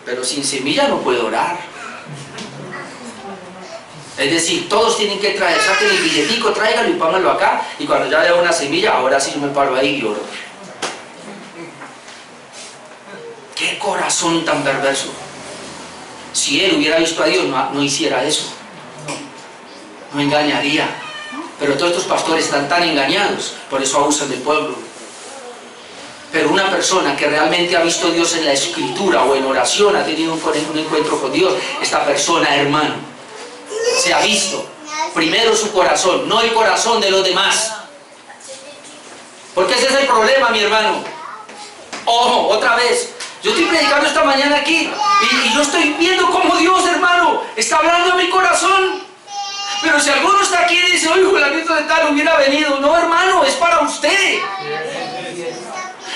pero sin semilla no puedo orar. Es decir, todos tienen que traer, saquen el billetico, tráiganlo y pónganlo acá, y cuando ya vea una semilla, ahora sí yo me paro ahí y oro. ¡Qué corazón tan perverso! Si él hubiera visto a Dios, no hiciera eso. No engañaría. Pero todos estos pastores están tan engañados, por eso abusan del pueblo. Pero una persona que realmente ha visto a Dios en la Escritura o en oración, ha tenido un encuentro con Dios, esta persona, hermano, se ha visto primero su corazón, no el corazón de los demás. Porque ese es el problema, mi hermano. Ojo, otra vez. Yo estoy predicando esta mañana aquí y yo estoy viendo cómo Dios, hermano, está hablando a mi corazón. Pero si alguno está aquí y dice, oye, fulanito de tal hubiera venido. No, hermano, es para usted.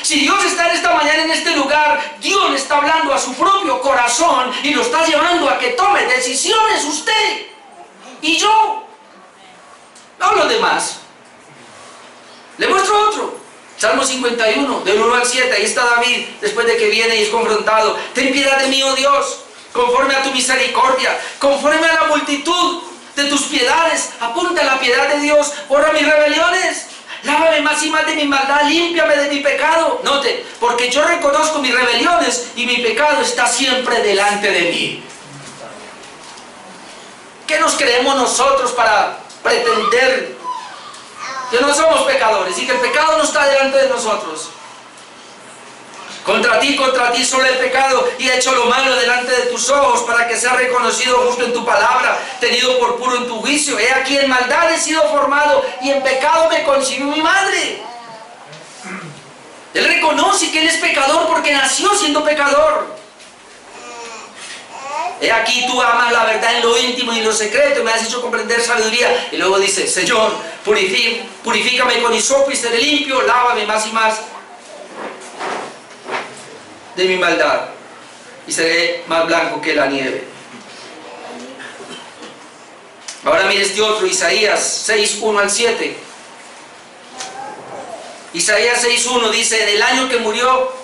Si Dios está en esta mañana en este lugar, Dios le está hablando a su propio corazón y lo está llevando a que tome decisiones usted y yo. No los demás. Le muestro otro. Salmo 51, del 1 al 7, ahí está David, después de que viene y es confrontado. Ten piedad de mí, oh Dios, conforme a tu misericordia, conforme a la multitud de tus piedades, apunta la piedad de Dios, borra mis rebeliones, lávame más y más de mi maldad, límpiame de mi pecado. Note, porque yo reconozco mis rebeliones y mi pecado está siempre delante de mí. ¿Qué nos creemos nosotros para pretender que no somos pecadores y que el pecado no está delante de nosotros? Contra ti solo he pecado y he hecho lo malo delante de tus ojos, para que sea reconocido justo en tu palabra, tenido por puro en tu juicio. He aquí en maldad he sido formado y en pecado me concibió mi madre. Él reconoce que él es pecador porque nació siendo pecador. He aquí tú amas la verdad en lo íntimo y en lo secreto, me has hecho comprender sabiduría. Y luego dice, Señor, purifícame con hisopo y seré limpio, lávame más y más de mi maldad y seré más blanco que la nieve. Ahora mire este otro, Isaías 6, 1 al 7. Isaías 6:1 dice, en el año que murió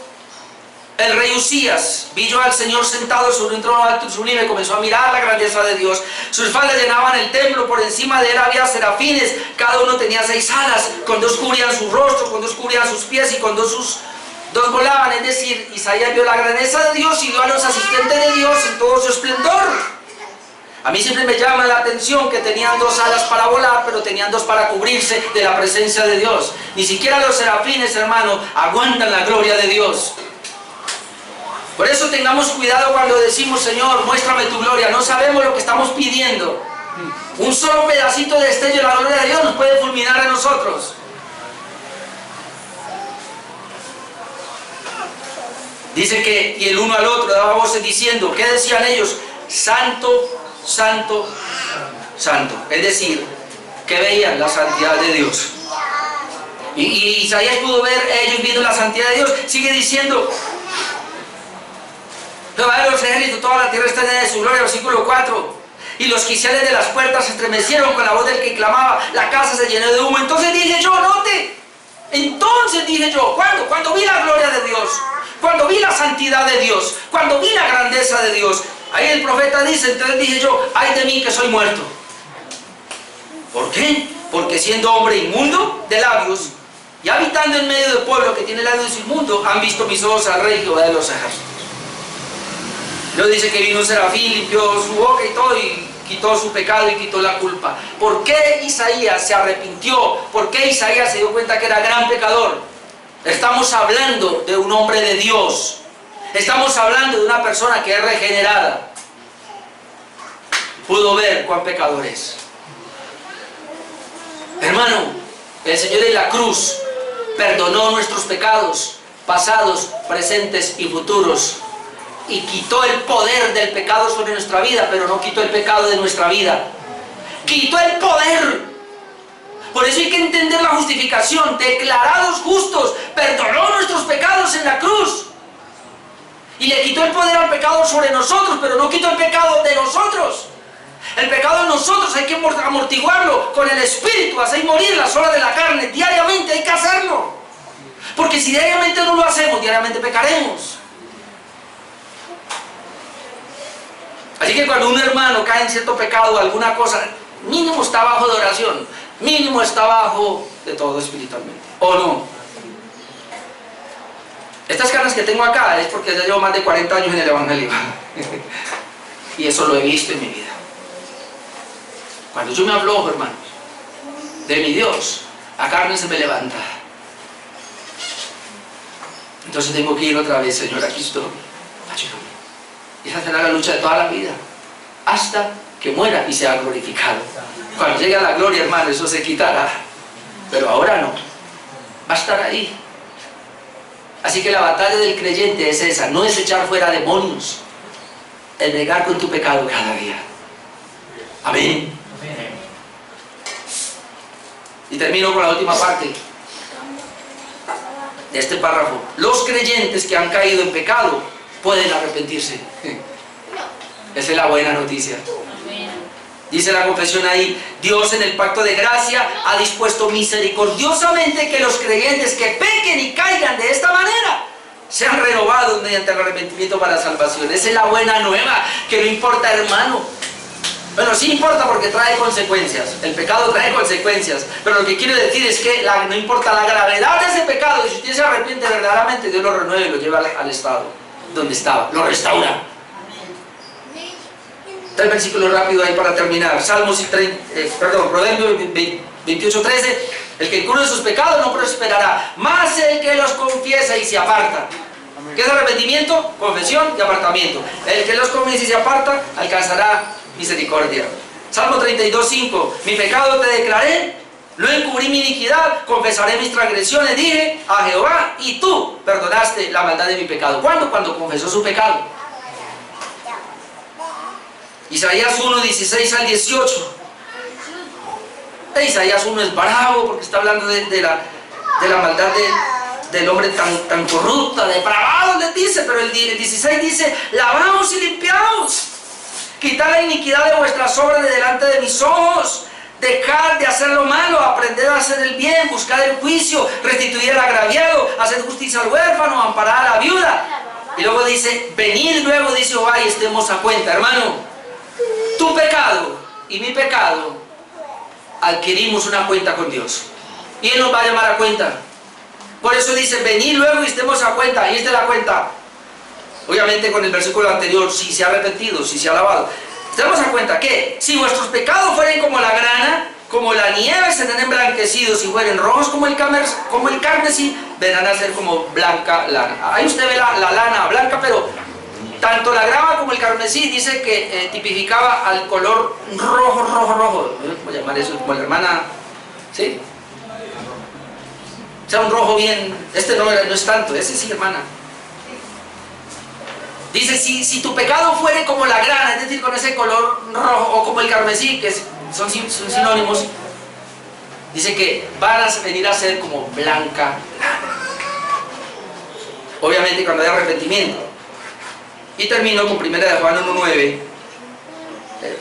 el rey Usías, vi yo al Señor sentado sobre un trono alto y sublime, comenzó a mirar la grandeza de Dios. Sus faldas llenaban el templo, por encima de él había serafines, cada uno tenía 6 alas, con 2 cubrían su rostro, con 2 cubrían sus pies y con 2 volaban. Es decir, Isaías vio la grandeza de Dios y vio a los asistentes de Dios en todo su esplendor. A mí siempre me llama la atención que tenían 2 alas para volar, pero tenían 2 para cubrirse de la presencia de Dios. Ni siquiera los serafines, hermano, aguantan la gloria de Dios. Por eso tengamos cuidado cuando decimos, Señor, muéstrame tu gloria. No sabemos lo que estamos pidiendo. Un solo pedacito de destello de la gloria de Dios nos puede fulminar a nosotros. Dice que, y el uno al otro daba voces diciendo, ¿qué decían ellos? Santo, santo, santo. Es decir, que veían la santidad de Dios. Y Isaías pudo ver, ellos viendo la santidad de Dios, sigue diciendo, Jehová de los ejércitos, toda la tierra está llena de su gloria, versículo 4. Y los quiciales de las puertas se estremecieron con la voz del que clamaba, la casa se llenó de humo. Entonces dije yo, note, cuando vi la gloria de Dios, cuando vi la santidad de Dios, cuando vi la grandeza de Dios, Ahí el profeta dice, entonces dije yo, ay de mí que soy muerto. ¿Por qué? Porque siendo hombre inmundo de labios y habitando en medio del pueblo que tiene labios inmundos, han visto mis ojos al Rey Jehová de los ejércitos. Luego dice que vino un serafín, limpió su boca y todo, y quitó su pecado y quitó la culpa. ¿Por qué Isaías se arrepintió? ¿Por qué Isaías se dio cuenta que era gran pecador? Estamos hablando de un hombre de Dios. Estamos hablando de una persona que es regenerada. Pudo ver cuán pecador es. Hermano, el Señor en la cruz perdonó nuestros pecados pasados, presentes y futuros, y quitó el poder del pecado sobre nuestra vida, pero no quitó el pecado de nuestra vida. Quitó el poder. Por eso hay que entender la justificación. Declarados justos, perdonó nuestros pecados en la cruz y le quitó el poder al pecado sobre nosotros, pero no quitó el pecado de nosotros. El pecado de nosotros hay que amortiguarlo con el Espíritu, hacer morir las obras de la carne. Diariamente hay que hacerlo, porque si diariamente no lo hacemos, diariamente pecaremos. Así que cuando un hermano cae en cierto pecado o alguna cosa, mínimo está bajo de oración, mínimo está bajo de todo espiritualmente, ¿o no? Estas caras que tengo acá es porque ya llevo más de 40 años en el Evangelio y eso lo he visto en mi vida. Cuando yo me aflojo, hermanos, de mi Dios, la carne se me levanta. Entonces tengo que ir otra vez, Señor, aquí estoy, ayúdame. Y esa será la lucha de toda la vida, hasta que muera y sea glorificado. Cuando llegue a la gloria, hermano, eso se quitará, pero ahora no, va a estar ahí. Así que la batalla del creyente es esa, no es echar fuera demonios, es negar con tu pecado cada día. Amén. Y termino con la última parte de este párrafo. Los creyentes que han caído en pecado pueden arrepentirse. Esa es la buena noticia. Dice la confesión ahí, Dios en el pacto de gracia ha dispuesto misericordiosamente que los creyentes que pequen y caigan de esta manera sean renovados mediante el arrepentimiento para salvación. Esa es la buena nueva, que no importa, hermano. Bueno, sí importa porque trae consecuencias, el pecado trae consecuencias, pero lo que quiero decir es que no importa la gravedad de ese pecado, y si usted se arrepiente verdaderamente, Dios lo renueva y lo lleva al estado donde estaba, lo restaura. Tres versículos rápido ahí para terminar. Proverbios 28:13. El que encubre sus pecados no prosperará, mas el que los confiesa y se aparta. ¿Qué es arrepentimiento? Confesión y apartamiento. El que los confiesa y se aparta alcanzará misericordia. Salmo 32:5. Mi pecado te declaré, no encubrí mi iniquidad, confesaré mis transgresiones, dije a Jehová, y tú perdonaste la maldad de mi pecado. ¿Cuándo? Cuando confesó su pecado. Isaías 1:16-18. Isaías 1 es bravo porque está hablando de la maldad del hombre tan corrupta, depravado, le dice, pero el 16 dice, lavaos y limpiaos, quitad la iniquidad de vuestras obras de delante de mis ojos, dejad de hacer lo malo, aprended a hacer el bien, buscad el juicio, restituid al agraviado, haced justicia al huérfano, amparad a la viuda. Y luego dice, venid luego, dice Jehová, y estemos a cuenta. Hermano, tu pecado y mi pecado, adquirimos una cuenta con Dios y Él nos va a llamar a cuenta. Por eso dice, venid luego y estemos a cuenta. Y esta es la cuenta, obviamente con el versículo anterior, si se ha arrepentido, si se ha lavado. Estemos a cuenta que si vuestros pecados fueren como la grana, como la nieve, serán emblanquecidos. Si fueren rojos como el carmesí, vendrán a ser como blanca lana. Ahí usted ve la lana blanca, pero tanto la grava como el carmesí dice que tipificaba al color rojo. ¿Cómo llamar eso? Como la hermana, ¿sí? O sea, un rojo bien, este no es tanto, ese sí, hermana. Dice, si tu pecado fuere como la grana, es decir, con ese color rojo, o como el carmesí, que son sinónimos, dice que van a venir a ser como blanca lana. Obviamente cuando hay arrepentimiento. Y termino con 1 Juan 1:9.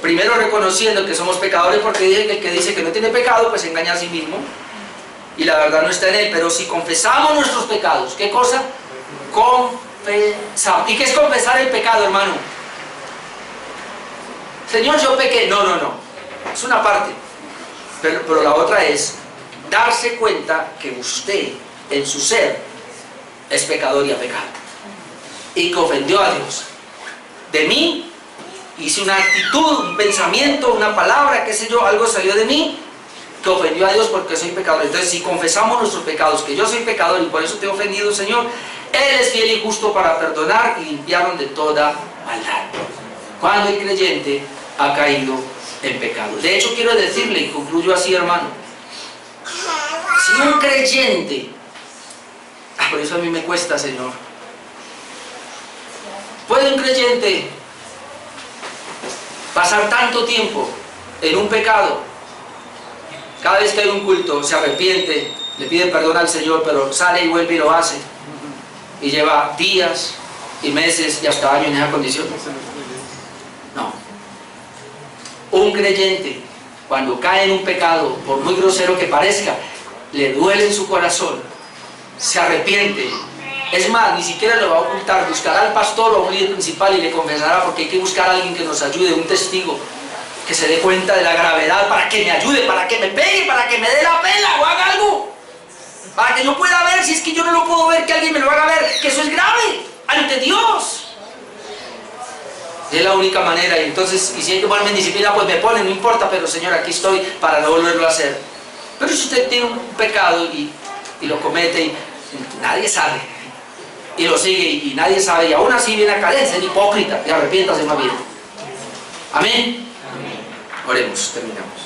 Primero reconociendo que somos pecadores, porque dice que el que dice que no tiene pecado, pues se engaña a sí mismo y la verdad no está en él. Pero si confesamos nuestros pecados, ¿qué cosa? Confesamos. ¿Y qué es confesar el pecado, hermano? Señor, yo pequé. No, no, no. Es una parte. Pero la otra es darse cuenta que usted, en su ser, es pecador y ha pecado. Y que ofendió a Dios. De mí, hice una actitud, un pensamiento, una palabra, qué sé yo, algo salió de mí que ofendió a Dios porque soy pecador. Entonces, si confesamos nuestros pecados, que yo soy pecador y por eso te he ofendido, Señor, Él es fiel y justo para perdonar y limpiarnos de toda maldad. Cuando el creyente ha caído en pecado. De hecho, quiero decirle, y concluyo así, hermano, si un creyente, por eso a mí me cuesta, Señor, ¿puede un creyente pasar tanto tiempo en un pecado? Cada vez que hay un culto se arrepiente, le pide perdón al Señor, pero sale y vuelve y lo hace, y lleva días y meses y hasta años en esa condición. No. Un creyente, cuando cae en un pecado, por muy grosero que parezca, le duele en su corazón, se arrepiente. Es más, ni siquiera lo va a ocultar, buscará al pastor o a un líder principal y le confesará, porque hay que buscar a alguien que nos ayude, un testigo, que se dé cuenta de la gravedad, para que me ayude, para que me pegue, para que me dé la pela o haga algo, para que yo pueda ver, si es que yo no lo puedo ver, que alguien me lo haga ver, que eso es grave ante Dios. Es la única manera. Y entonces, y si hay que ponerme en disciplina, pues me ponen, no importa, pero Señor, aquí estoy para no volverlo a hacer. Pero si usted tiene un pecado y lo comete y nadie sabe, y lo sigue y nadie sabe, y aún así viene acá, es hipócrita, y arrepiéntase más bien. Amén. Oremos, terminamos.